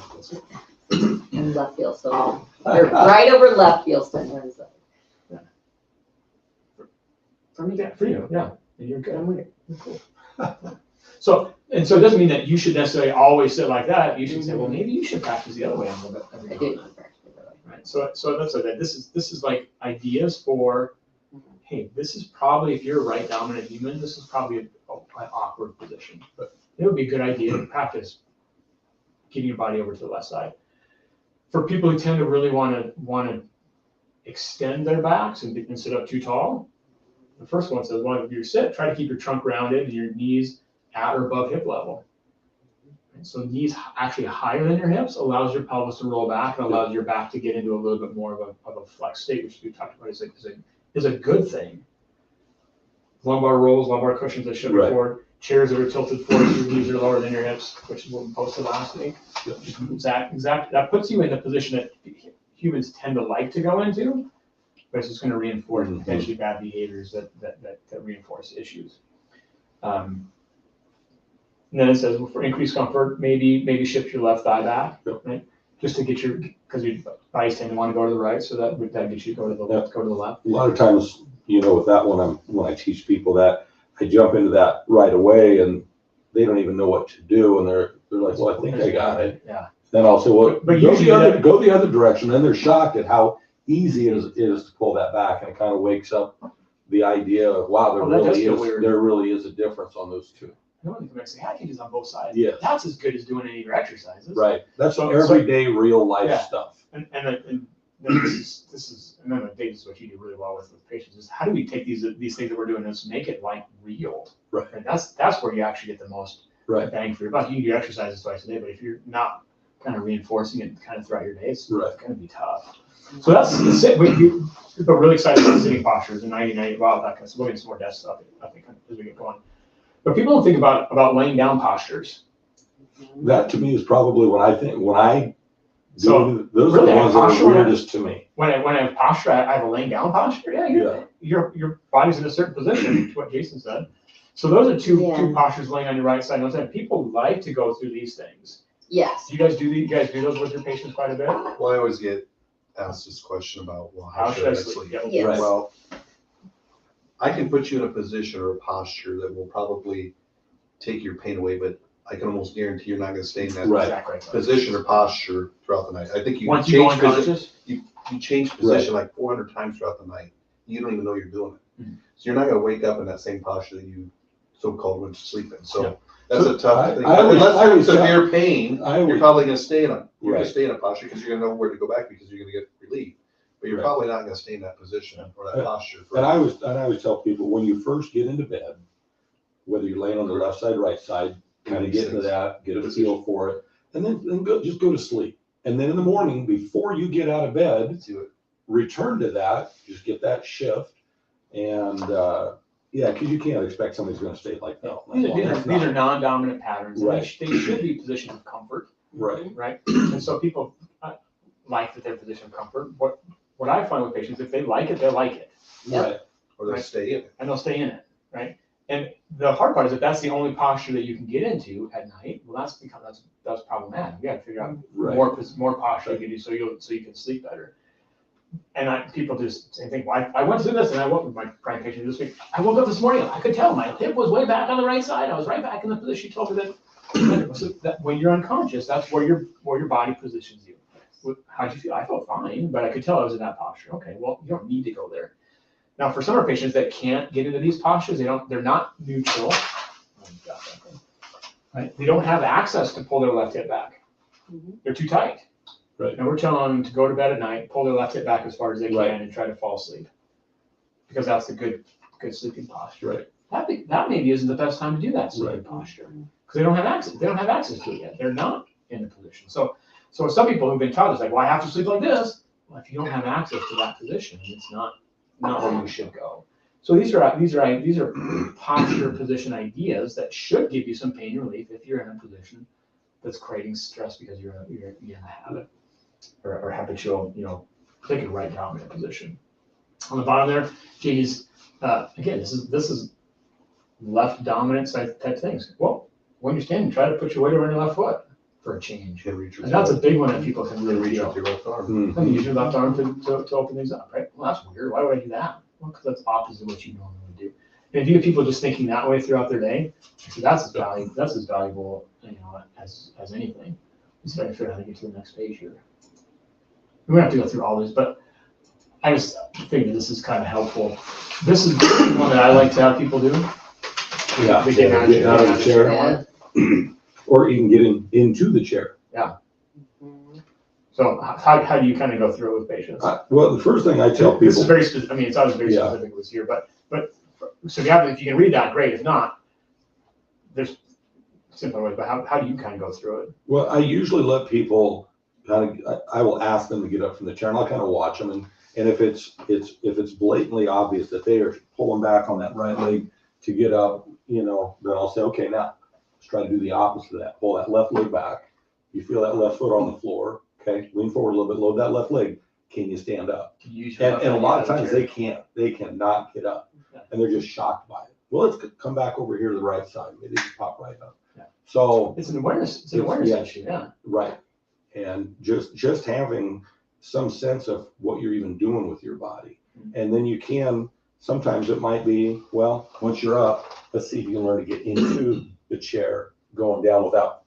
Speaker 4: and left feels so or right over left feels 10 times better.
Speaker 2: Yeah.
Speaker 4: For me.
Speaker 2: Yeah, for you, yeah. And you're good. You're cool. So it doesn't mean that you should necessarily always sit like that. You should say, well, maybe you should practice the other way a little bit every
Speaker 4: I
Speaker 2: now
Speaker 4: do
Speaker 2: and
Speaker 4: not
Speaker 2: then.
Speaker 4: practice the other way.
Speaker 2: Right. So that's like that. This is like ideas for, hey, this is probably, if you're a right dominant human, this is probably an awkward position. But it would be a good idea to practice getting your body over to the left side. For people who tend to really want to extend their backs and sit up too tall, the first one says, well, if you sit, try to keep your trunk rounded and your knees at or above hip level. And so knees actually higher than your hips allows your pelvis to roll back and allows your back to get into a little bit more of a flex state, which we talked about is a good thing. Lumbar rolls, lumbar cushions that shift forward, chairs that are tilted forward, your knees are lower than your hips, which is what we posted last week. Exactly. That puts you in the position that humans tend to like to go into, but it's just going to reinforce potentially bad behaviors that reinforce issues. And then it says, well, for increased comfort, maybe shift your left thigh back, right? Just to get because your thighs tend to want to go to the right, so that gets you to go to the left, go to the left.
Speaker 1: A lot of times, with that one, when I teach people that, I jump into that right away and they don't even know what to do. And they're like, well, I think I got it.
Speaker 2: Yeah.
Speaker 1: Then I'll say, well,
Speaker 2: But
Speaker 1: go
Speaker 2: usually
Speaker 1: go the other direction. And they're shocked at how easy it is to pull that back. And it kind of wakes up the idea of, wow, there really is a difference on those two.
Speaker 2: No one can say, I can do this on both sides.
Speaker 1: Yeah.
Speaker 2: That's as good as doing any of your exercises.
Speaker 1: Right. That's
Speaker 2: So
Speaker 1: everyday real life stuff.
Speaker 2: And then this is what you do really well with patients is how do we take these things that we're doing and make it like real?
Speaker 1: Right.
Speaker 2: And that's where you actually get the most bang for your buck. You can do exercises twice a day, but if you're not kind of reinforcing it kind of throughout your day, it's going to be tough. So that's the sit. We're really excited about sitting postures and 90-90. Wow, that kind of, so we'll get some more desk stuff, I think, as we get going. But people don't think about laying down postures.
Speaker 1: That to me is probably what I think when I do.
Speaker 2: So
Speaker 1: those
Speaker 2: really,
Speaker 1: are the ones that are weirdest to me.
Speaker 2: When I have posture, I have a laying down posture. Yeah, your body's in a certain position, to what Jason said. So those are two postures laying on your right side. And people like to go through these things.
Speaker 4: Yes.
Speaker 2: Do you guys do those with your patients quite a bit?
Speaker 3: Well, I always get asked this question about, well,
Speaker 2: How should I sleep?
Speaker 3: sleep?
Speaker 2: Yeah.
Speaker 4: Yes.
Speaker 3: Well, I can put you in a position or a posture that will probably take your pain away, but I can almost guarantee you're not gonna stay in that
Speaker 1: Right.
Speaker 2: Exactly.
Speaker 3: position or posture throughout the night. I think you
Speaker 2: Once you go
Speaker 3: change position,
Speaker 2: unconscious,
Speaker 3: you change position like 400 times throughout the night. You don't even know you're doing it.
Speaker 2: Mhm.
Speaker 3: So you're not gonna wake up in that same posture that you so-called went to sleep in.
Speaker 2: Yeah.
Speaker 3: So that's a tough thing.
Speaker 1: I always-
Speaker 3: Unless
Speaker 1: I always
Speaker 3: there's
Speaker 1: tell-
Speaker 3: severe pain,
Speaker 1: I
Speaker 3: you're
Speaker 1: would,
Speaker 3: probably gonna stay in a, you're gonna
Speaker 1: Right.
Speaker 3: stay in a posture because you're gonna know where to go back because you're gonna get relief. But you're
Speaker 1: Right.
Speaker 3: probably not gonna stay in that position or that posture. for-
Speaker 1: and I always tell people, when you first get into bed, whether you're laying on the left side, right side, kind of get into that, get a feel for it, and then just go to sleep. And then in the morning, before you get out of bed,
Speaker 3: Let's do it.
Speaker 1: return to that, just get that shift. And, yeah, because you can't expect somebody's gonna stay like that.
Speaker 2: these are non-dominant patterns. And
Speaker 1: Right.
Speaker 2: they should be positions of comfort,
Speaker 1: Right,
Speaker 2: right? And so people like that they're position of comfort. What I find with patients, if they like it, they'll like it.
Speaker 4: Yep.
Speaker 1: right,
Speaker 3: Or they'll
Speaker 2: Right.
Speaker 3: stay in it.
Speaker 2: And they'll stay in it, right? And the hard part is if that's the only posture that you can get into at night, well, that's problematic. You gotta figure out
Speaker 1: right.
Speaker 2: more posture you can do so you can sleep better. And people just think, well, I went through this and I woke with my prime patient this week. I woke up this morning, I could tell my hip was way back on the right side. I was right back in the position. She told me that when you're unconscious, that's where your body positions you. How'd you feel? I felt fine, but I could tell I was in that posture. Okay, well, you don't need to go there. Now, for some of our patients that can't get into these postures, they're not neutral. Right? They don't have access to pull their left hip back.
Speaker 4: Mhm.
Speaker 2: They're too tight.
Speaker 1: Right.
Speaker 2: And we're telling them to go to bed at night, pull their left hip back as far as they
Speaker 1: Right.
Speaker 2: can and try to fall asleep. Because that's the good sleeping posture.
Speaker 1: Right.
Speaker 2: That maybe isn't the best time to do that sleeping
Speaker 1: Right.
Speaker 2: posture. Because they don't have access. They don't have access to it yet. They're not in the position. So some people who've been taught it's like, well, I have to sleep like this. Well, if you don't have access to that position, it's not where you should go. So these are posture position ideas that should give you some pain relief if you're in a position that's creating stress because you're in a habit or habitual, particularly right dominant position. On the bottom there, Jamie's again, this is left dominant type things. Well, when you're standing, try to put your weight over your left foot for a change.
Speaker 3: Can reach
Speaker 2: And that's a big one that people can really
Speaker 3: reach
Speaker 2: feel.
Speaker 3: with your left arm.
Speaker 2: Then you use your left arm to open things up, right? Well, that's weird. Why would I do that? Well, because that's opposite of what you normally do. And if you have people just thinking that way throughout their day, so that's as valuable, as anything. I'm starting to figure out how to get to the next page here. We don't have to go through all this, but I just figured this is kind of helpful. This is one that I like to have people do.
Speaker 1: Yeah,
Speaker 2: They get
Speaker 1: get out of the chair,
Speaker 4: Yeah.
Speaker 1: or even get into the chair.
Speaker 4: Mhm.
Speaker 2: So how do you kind of go through it with patients?
Speaker 1: Well, the first thing I tell
Speaker 2: This is
Speaker 1: people,
Speaker 2: very specific. I mean, it's always very
Speaker 1: Yeah.
Speaker 2: specific with here, but so if you can read that, great. If not, there's simpler ways. But how do you kind of go through it?
Speaker 1: well, I usually let people I will ask them to get up from the chair, and I'll kind of watch them, and if it's blatantly obvious that they are pulling back on that right leg to get up, then I'll say, okay, now let's try to do the opposite of that. Pull that left leg back. You feel that left foot on the floor. Okay, lean forward a little bit, load that left leg. Can you stand up?
Speaker 2: Can you use your
Speaker 1: And
Speaker 2: left
Speaker 1: a
Speaker 2: hand
Speaker 1: lot of
Speaker 2: out the
Speaker 1: times
Speaker 2: chair?
Speaker 1: they cannot get up,
Speaker 2: Yeah.
Speaker 1: and they're just shocked by it. Well, let's come back over here to the right side. Maybe they just pop right up.
Speaker 2: Yeah.
Speaker 1: So,
Speaker 2: It's an awareness
Speaker 1: Yeah.
Speaker 2: issue. Yeah.
Speaker 1: right. And just having some sense of what you're even doing with your body. And then sometimes it might be, well, once you're up, let's see if you can learn to get into the chair, going down without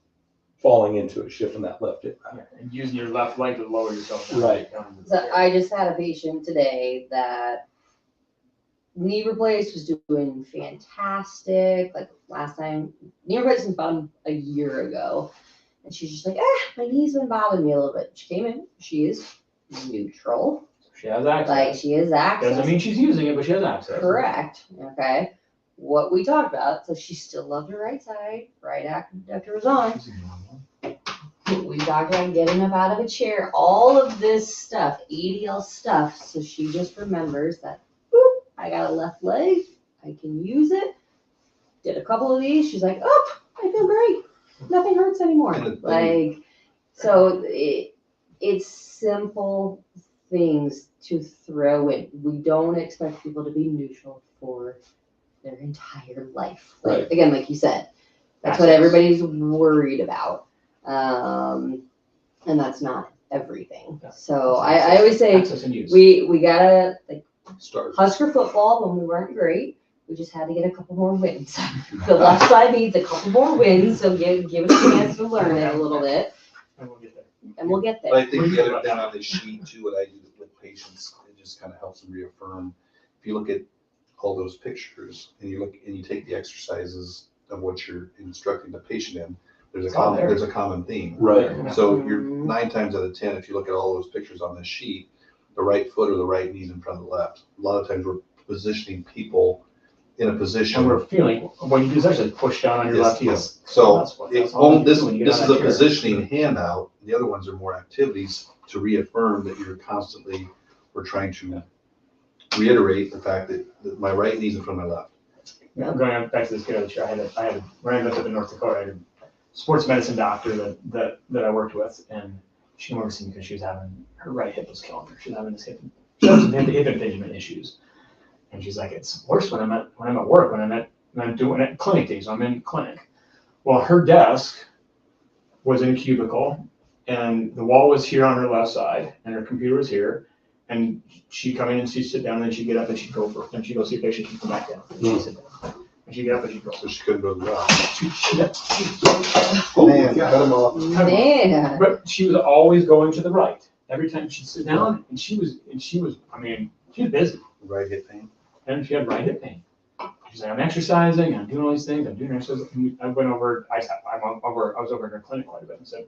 Speaker 1: falling into it, shifting that left hip back.
Speaker 2: Yeah. And using your left leg to lower yourself down.
Speaker 1: Right.
Speaker 2: down into the
Speaker 4: So
Speaker 2: chair.
Speaker 4: I just had a patient today that knee replaced, was doing fantastic. Like last time, knee replaced was about a year ago. And she's just like, my knee's been bothering me a little bit. She came in, she is neutral.
Speaker 2: She has access.
Speaker 4: Like she is access.
Speaker 2: Doesn't mean she's using it, but she has access.
Speaker 4: Correct. Okay. What we talked about, so she still loved her right side, right after it was on.
Speaker 2: She's normal.
Speaker 4: We talked about getting up out of a chair, all of this stuff, ADL stuff. So she just remembers that, boop, I got a left leg, I can use it. Did a couple of these, she's like, oh, I feel great. Nothing hurts anymore. Like, so it's simple things to throw in. We don't expect people to be neutral for their entire life. Like,
Speaker 1: Right.
Speaker 4: again, like you said, that's what
Speaker 2: Access.
Speaker 4: everybody's worried about. And that's not everything.
Speaker 2: Yeah.
Speaker 4: So I always say
Speaker 2: Access and use.
Speaker 4: we gotta, like,
Speaker 3: Start.
Speaker 4: Husker football, when we weren't great, we just had to get a couple more wins. The left side needs a couple more wins, so give it a chance to learn it a little bit,
Speaker 2: And we'll get there.
Speaker 4: and we'll get
Speaker 3: But I
Speaker 4: there.
Speaker 3: think the other thing on this sheet too, what I do with patients, it just kind of helps them reaffirm. If you look at all those pictures and you take the exercises of what you're instructing the patient in,
Speaker 2: It's all there.
Speaker 3: there's a common theme.
Speaker 1: Right.
Speaker 3: So you're 9 times out of 10, if you look at all those pictures on this sheet, the right foot or the right knee is in front of the left. A lot of times we're positioning people in a position.
Speaker 2: And we're feeling, what you do is actually push down on your left heel.
Speaker 3: So
Speaker 2: That's all you
Speaker 3: this
Speaker 2: do when you get
Speaker 3: is
Speaker 2: out
Speaker 3: a
Speaker 2: of that chair.
Speaker 3: positioning handout. The other ones are more activities to reaffirm that we're trying to reiterate the fact that my right knee's in front of my left.
Speaker 2: Yeah, going back to this kid out of the chair, when I lived up in North Dakota, I had a sports medicine doctor that I worked with, and she came over to see me because she was having, her right hip was killing her. She was having this hip impingement issues. And she's like, it's worse when I'm at work, when I'm doing it clinic days, I'm in clinic. Well, her desk was in a cubicle, and the wall was here on her left side, and her computer was here. And she'd come in and she'd sit down, and then she'd get up and she'd go see a patient, she'd come back down, and she'd sit down. And she'd get up and she'd go.
Speaker 3: So she couldn't go to the well.
Speaker 1: Oh,
Speaker 3: Man,
Speaker 1: yeah.
Speaker 3: cut him off.
Speaker 4: Man.
Speaker 2: But she was always going to the right. Every time she'd sit down, and she was, I mean, she was busy.
Speaker 3: Right hip pain.
Speaker 2: And she had right hip pain. She's like, I'm exercising, I'm doing all these things, I'm doing exercise. And I was over in her clinic quite a bit and said,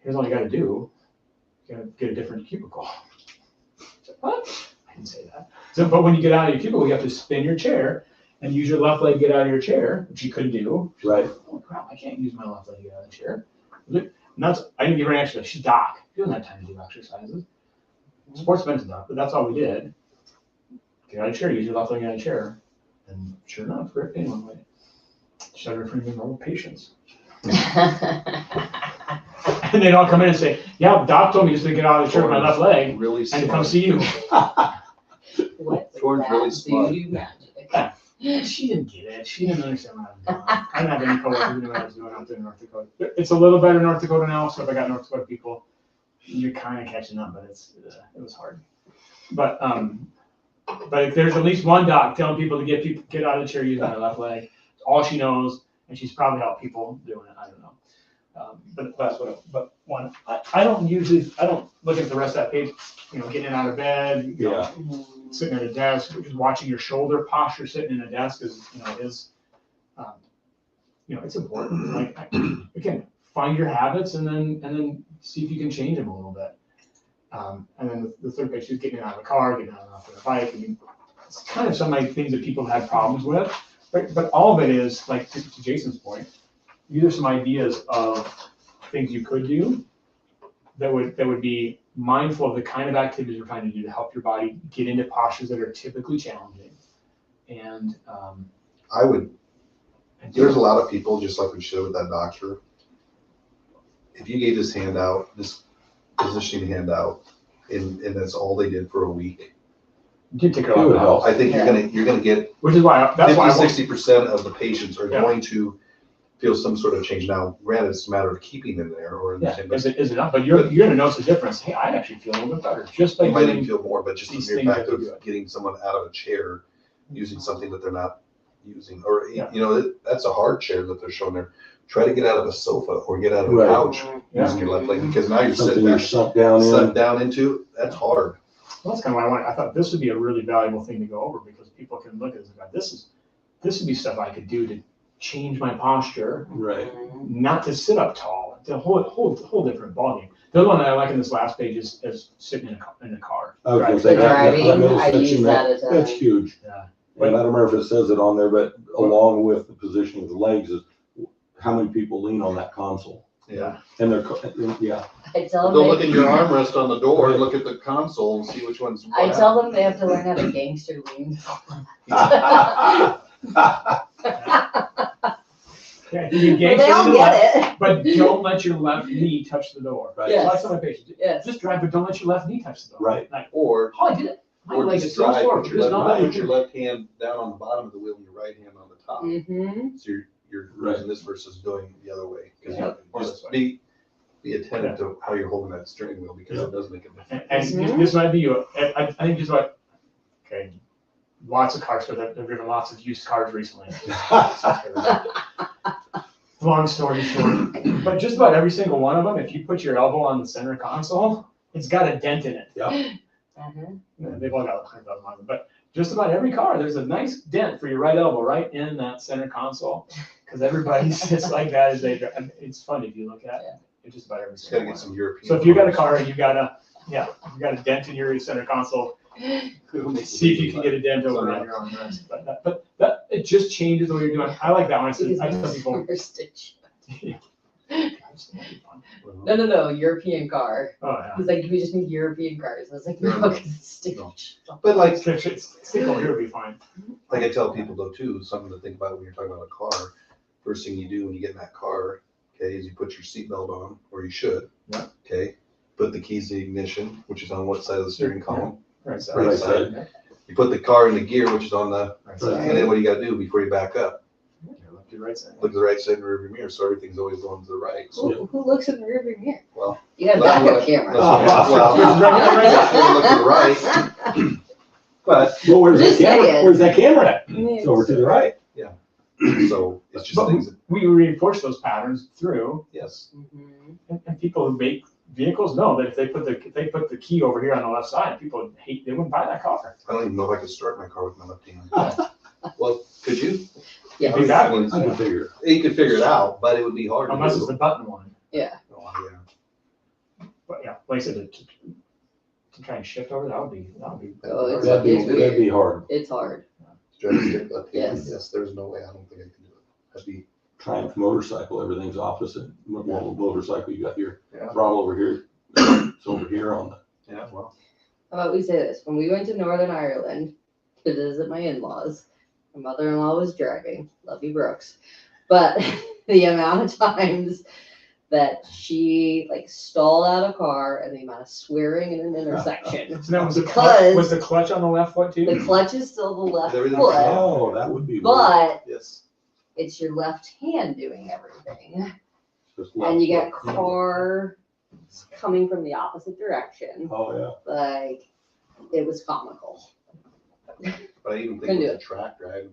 Speaker 2: here's all you gotta do. You gotta get a different cubicle. I said, what? I didn't say that. So, but when you get out of your cubicle, you have to spin your chair and use your left leg to get out of your chair, which you couldn't do. She's
Speaker 1: Right.
Speaker 2: like, oh crap, I can't use my left leg to get out of the chair. And I didn't give her an exercise. She's doc. She doesn't have time to do exercises. Sports medicine doc, but that's all we did. Get out of the chair, use your left leg to get out of the chair. And sure enough, her hip pain went away. She started referring to me normal patients. And they'd all come in and say, yeah, doc told me just to get out of the chair with my left leg
Speaker 3: Really
Speaker 2: and to come
Speaker 3: smart.
Speaker 2: see you.
Speaker 4: What
Speaker 3: Jordan's really smart.
Speaker 4: voodoo magic?
Speaker 2: She didn't get it. She didn't understand what I was doing. I didn't have any coworkers who knew what I was doing out there in North Dakota. It's a little better in North Dakota now, so if I got North Dakota people, you're kind of catching up, but it was hard. But if there's at least one doc telling people to get out of the chair using their left leg, it's all she knows, and she's probably helped people doing it. I don't know. But that's what. But one, I don't look at the rest of that page. Getting out of bed.
Speaker 1: Yeah.
Speaker 2: Sitting at a desk, just watching your shoulder posture sitting in a desk is it's important. Like again, find your habits and then see if you can change them a little bit. And then the third page is getting out of the car, getting out of the bike. I mean, it's kind of some like things that people have problems with, but all of it is like to Jason's point. These are some ideas of things you could do that would be mindful of the kind of activities you're trying to do to help your body get into postures that are typically challenging. And
Speaker 3: there's a lot of people, just like we showed with that doctor, if you gave this handout, this positioning handout, and that's all they did for a week,
Speaker 2: you can take it
Speaker 1: It would
Speaker 2: off.
Speaker 1: help.
Speaker 3: I think you're gonna get
Speaker 2: Which is why that's why I want
Speaker 3: 50-60% of the patients are
Speaker 2: Yeah.
Speaker 3: going to feel some sort of change. Now, granted, it's a matter of keeping them there or in the
Speaker 2: yeah,
Speaker 3: same,
Speaker 2: is it enough? But you're gonna notice the difference. Hey, I actually feel a little bit better just by
Speaker 3: you might even
Speaker 2: doing.
Speaker 3: feel more, but just the
Speaker 2: these
Speaker 3: mere
Speaker 2: things
Speaker 3: fact
Speaker 2: that
Speaker 3: of
Speaker 2: we do.
Speaker 3: getting someone out of a chair, using something that they're not using, or,
Speaker 2: Yeah.
Speaker 3: that's a hard chair that they're showing there. Try to get out of a sofa or get out of a
Speaker 1: Right.
Speaker 3: couch
Speaker 2: Yeah.
Speaker 3: using your left leg, because now you're
Speaker 1: Something
Speaker 3: sitting
Speaker 1: you're
Speaker 3: back,
Speaker 1: sunk down
Speaker 3: sunk
Speaker 1: in.
Speaker 3: down into, that's hard.
Speaker 2: Well, that's kind of why I thought this would be a really valuable thing to go over, because people can look at this and go, this would be stuff I could do to change my posture,
Speaker 1: Right.
Speaker 2: not to sit up tall. It's a whole different ballgame. The other one that I like in this last page is sitting in a car.
Speaker 1: I was gonna
Speaker 2: Driving.
Speaker 1: say that
Speaker 4: Driving,
Speaker 1: middle
Speaker 4: I use
Speaker 1: section,
Speaker 4: that a ton.
Speaker 1: that's huge.
Speaker 2: Yeah.
Speaker 1: And I don't remember if it says it on there, but along with the positioning of the legs is how many people lean on that console.
Speaker 2: Yeah.
Speaker 1: And yeah.
Speaker 4: I tell
Speaker 3: Don't
Speaker 4: them
Speaker 3: look at your armrest on the door, look at the console and see which one's.
Speaker 4: I tell them they have to learn how to gangster lean.
Speaker 2: Yeah, you
Speaker 4: But they all get it.
Speaker 2: but don't let your left knee touch the door.
Speaker 1: Right.
Speaker 4: Yes.
Speaker 2: So I tell my patients,
Speaker 4: Yes.
Speaker 2: just drive, but don't let your left knee touch the door.
Speaker 1: Right.
Speaker 2: Like,
Speaker 3: Or
Speaker 2: oh, I did it. My leg
Speaker 3: just
Speaker 2: is so
Speaker 3: drive,
Speaker 2: sore.
Speaker 3: put
Speaker 2: Just not
Speaker 3: your left hand down on the bottom of the wheel and your right hand on the top.
Speaker 4: Mm-hmm.
Speaker 3: So you're
Speaker 1: Right.
Speaker 3: using this versus going the other way. Because
Speaker 4: Yep.
Speaker 3: just be attentive to how you're holding that steering wheel, because it does make a difference.
Speaker 2: And this might be you. I think just what, okay, lots of car stores, I've driven lots of used cars recently. Long story short, but just about every single one of them, if you put your elbow on the center console, it's got a dent in it. They've all got 100,000 on them, but just about every car, there's a nice dent for your right elbow right in that center console, because everybody sits like that as they drive. And it's funny if you look at it. It's just about every
Speaker 3: Just gotta
Speaker 2: single
Speaker 3: get
Speaker 2: one.
Speaker 3: some European.
Speaker 2: So if you got a car and you got a dent in your center console, see if you can get a dent over on your armrest. But that it just changes the way you're doing. I like that one. I tell people.
Speaker 4: No, European car.
Speaker 2: Oh yeah.
Speaker 4: He's like, we just need European cars. I was like, no, because it's stitch.
Speaker 3: But like,
Speaker 2: Stick over here would be fine.
Speaker 3: like I tell people though too, something to think about when you're talking about a car. First thing you do when you get in that car, okay, is you put your seatbelt on, or you should.
Speaker 2: Yeah.
Speaker 3: Okay. Put the keys to the ignition, which is on what side of the steering column?
Speaker 2: Right side.
Speaker 3: Right side.
Speaker 2: Yeah.
Speaker 3: You put the car in the gear, which is on the,
Speaker 2: Right
Speaker 3: and
Speaker 2: side.
Speaker 3: then what do you gotta do before you back up?
Speaker 2: Left to right side.
Speaker 3: Look to the right side in the rearview mirror, so everything's always going to the right. So,
Speaker 4: Who looks in the rearview mirror?
Speaker 3: well,
Speaker 4: You got a
Speaker 3: That's
Speaker 4: backup
Speaker 3: what-
Speaker 4: camera.
Speaker 3: well, look to the right. But,
Speaker 1: Well, where's that
Speaker 4: Just
Speaker 1: camera?
Speaker 4: saying.
Speaker 1: Where's that camera at? It's over to the right.
Speaker 3: so it's just
Speaker 2: But
Speaker 3: things that,
Speaker 2: we reinforce those patterns through,
Speaker 3: yes.
Speaker 4: Mhm.
Speaker 2: and people who make vehicles know that if they put the key over here on the left side, people they wouldn't buy that car.
Speaker 3: I don't even know if I could start my car with my left hand. Well, could you?
Speaker 4: Yeah.
Speaker 2: It'd be backwards.
Speaker 1: I can figure.
Speaker 3: You could figure it out, but it would be hard to
Speaker 2: Unless
Speaker 3: do.
Speaker 2: it's the button one.
Speaker 3: Oh, yeah.
Speaker 2: But yeah, like I said, to try and shift over, that would be.
Speaker 4: Oh, it's-
Speaker 1: That'd be hard.
Speaker 4: It's hard.
Speaker 3: Drive a stick left hand,
Speaker 4: Yes.
Speaker 3: yes, there's no way, I don't think I can do it. That'd be,
Speaker 1: Triumph motorcycle, everything's opposite. Motorcycle, you got your
Speaker 3: yeah,
Speaker 1: throttle over here. It's over here on the.
Speaker 3: yeah, well,
Speaker 4: How about we say this? When we went to Northern Ireland to visit my in-laws, my mother-in-law was driving. Love you, Brooks. But the amount of times that she like stalled out a car and the amount of swearing in an intersection.
Speaker 2: So that was
Speaker 4: Because
Speaker 2: the clutch on the left foot too?
Speaker 4: the clutch is still the left
Speaker 3: Everything-
Speaker 4: foot,
Speaker 1: Oh, that would be. weird.
Speaker 4: but
Speaker 3: yes.
Speaker 4: it's your left hand doing everything.
Speaker 1: Just left
Speaker 4: And you get
Speaker 1: foot.
Speaker 4: cars coming from the opposite direction.
Speaker 1: Oh, yeah.
Speaker 4: Like, it was comical.
Speaker 3: But I even
Speaker 4: Couldn't
Speaker 3: think
Speaker 4: do
Speaker 3: with a tractor,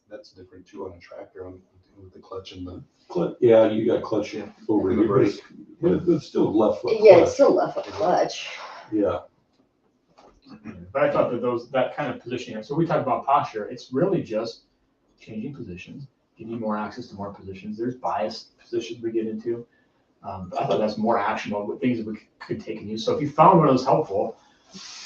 Speaker 3: that's different too on a tractor with the clutch and the.
Speaker 1: Yeah, you got clutch over
Speaker 3: And the
Speaker 1: here,
Speaker 3: brake.
Speaker 1: but it's still left foot.
Speaker 4: Yeah, it's
Speaker 1: clutch.
Speaker 4: still left foot clutch.
Speaker 1: Yeah.
Speaker 2: But I thought that kind of positioning, so we talk about posture, it's really just changing positions, giving you more access to more positions. There's biased positions we get into. But I thought that's more actionable, with things that we could take and use. So if you found one of those helpful,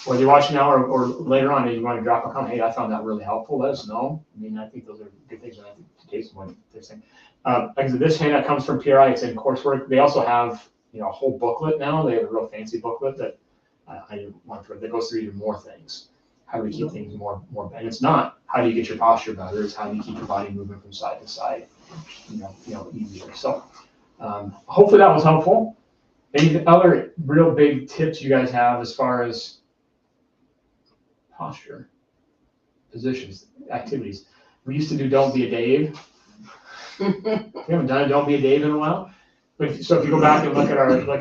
Speaker 2: whether you're watching now or later on, and you want to drop a comment, hey, I found that really helpful, let us know. I mean, I think those are good things, and I think today's one they're saying. Like I said, this handout comes from PRI, it's in coursework. They also have, a whole booklet now. They have a real fancy booklet that I want to, that goes through even more things. How do we keep things more, and it's not, how do you get your posture better? It's how do you keep your body moving from side to side, easier. So hopefully that was helpful. Any other real big tips you guys have as far as posture, positions, activities? We used to do Don't Be a Dave. We haven't done Don't Be a Dave in a while. But so if you go back and look at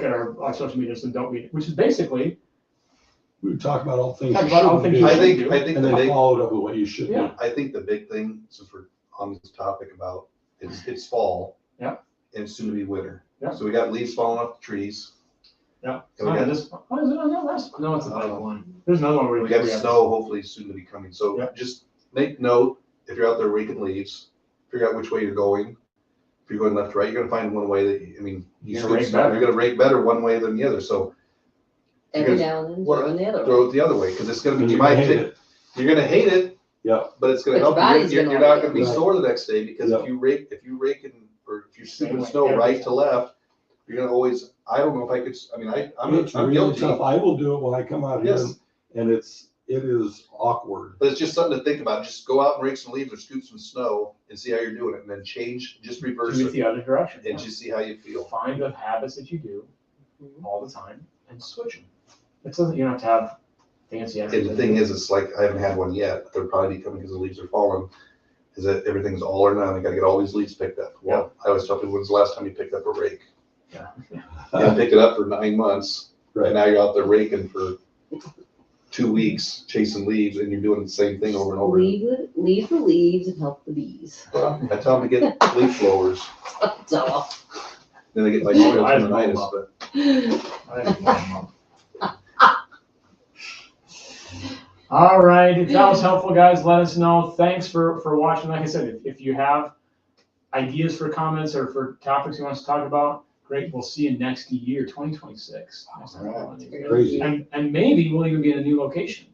Speaker 2: our social media, so Don't Be, which is basically
Speaker 1: We talk about all things
Speaker 2: Talk
Speaker 1: you
Speaker 2: about all
Speaker 1: shouldn't
Speaker 2: things
Speaker 1: do.
Speaker 2: you
Speaker 3: I think,
Speaker 2: do.
Speaker 3: I think
Speaker 1: And
Speaker 3: the
Speaker 1: then
Speaker 3: big,
Speaker 1: follow it up with what you should do.
Speaker 2: Yeah.
Speaker 3: I think the big thing, since we're on this topic about, it's fall.
Speaker 2: Yeah.
Speaker 3: And it's soon to be winter.
Speaker 2: Yeah.
Speaker 3: So we got leaves falling off the trees.
Speaker 2: Yeah.
Speaker 3: And we got,
Speaker 2: Is it on that last? No, it's a big one. There's another one where
Speaker 3: we got snow hopefully soon to be coming. So
Speaker 2: Yeah.
Speaker 3: just make note, if you're out there raking leaves, figure out which way you're going. If you're going left to right, you're gonna find one way that,
Speaker 2: You're gonna rake
Speaker 3: snow,
Speaker 2: better.
Speaker 3: you're gonna rake better one way than the other. So
Speaker 4: Every
Speaker 3: Because
Speaker 4: now and then,
Speaker 3: what-
Speaker 4: throw in the other
Speaker 3: throw
Speaker 4: one.
Speaker 3: it the other way, because it's gonna be,
Speaker 1: And
Speaker 3: you
Speaker 1: you're
Speaker 3: might
Speaker 1: gonna hate
Speaker 3: take,
Speaker 1: it.
Speaker 3: you're gonna hate it.
Speaker 1: Yeah.
Speaker 3: But it's gonna
Speaker 4: But your
Speaker 3: help you.
Speaker 4: body's
Speaker 3: You're
Speaker 4: gonna
Speaker 3: not
Speaker 4: like
Speaker 3: gonna be
Speaker 1: it.
Speaker 3: sore the next day, because
Speaker 1: Yeah.
Speaker 3: if you rake or if you're
Speaker 2: Same
Speaker 3: scooping
Speaker 2: way
Speaker 3: snow
Speaker 2: every
Speaker 3: right
Speaker 2: time.
Speaker 3: to left, you're gonna always, I don't know if I could,
Speaker 1: It's
Speaker 3: I'm
Speaker 1: really
Speaker 3: guilty.
Speaker 1: tough. I will do it when I come out here
Speaker 3: Yes.
Speaker 1: and it is awkward.
Speaker 3: But it's just something to think about. Just go out and rake some leaves or scoop some snow and see how you're doing it, and then change, just reverse
Speaker 2: Do it
Speaker 3: it,
Speaker 2: the other direction.
Speaker 3: and just see how you feel.
Speaker 2: Find the habits that you do
Speaker 4: Mhm.
Speaker 2: all the time and switch them. It doesn't, you don't have to have fancy.
Speaker 3: And the thing is, it's like, I haven't had one yet, but they'll probably be coming because the leaves are falling. is that everything's all or none. I gotta get all these leaves picked up. Well, I always tell people, when's the last time you picked up a rake?
Speaker 2: Yeah.
Speaker 3: You haven't picked it up for 9 months.
Speaker 1: Right.
Speaker 3: And now you're out there raking for 2 weeks, chasing leaves, and you're doing the same thing over and over.
Speaker 4: Leave the leaves and help the bees.
Speaker 3: Well, I tell them to get leaf blowers.
Speaker 4: So,
Speaker 3: Then they get like soil
Speaker 2: I didn't know
Speaker 3: tendonitis,
Speaker 2: about
Speaker 3: but
Speaker 2: I didn't know. All right, if that was helpful, guys, let us know. Thanks for watching. Like I said, if you have ideas for comments or for topics you want us to talk about, great. We'll see you next year, 2026. Next time we're on these.
Speaker 1: Crazy.
Speaker 2: And maybe we'll even be in a new location.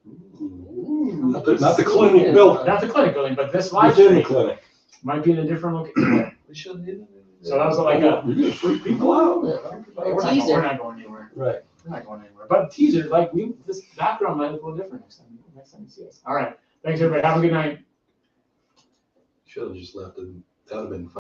Speaker 1: Not the clinic building.
Speaker 2: Not the clinic building, but this live
Speaker 1: Within the
Speaker 2: stream
Speaker 1: clinic.
Speaker 2: might be in a different location.
Speaker 3: we should.
Speaker 2: So that was like a,
Speaker 1: You're gonna freak people out.
Speaker 2: we're not going anywhere.
Speaker 1: Right.
Speaker 2: We're not going anywhere. But teaser, like this background might look a little different next time you see us. All right. Thanks everybody. Have a good night.
Speaker 3: Should have just left it. That would have been fun.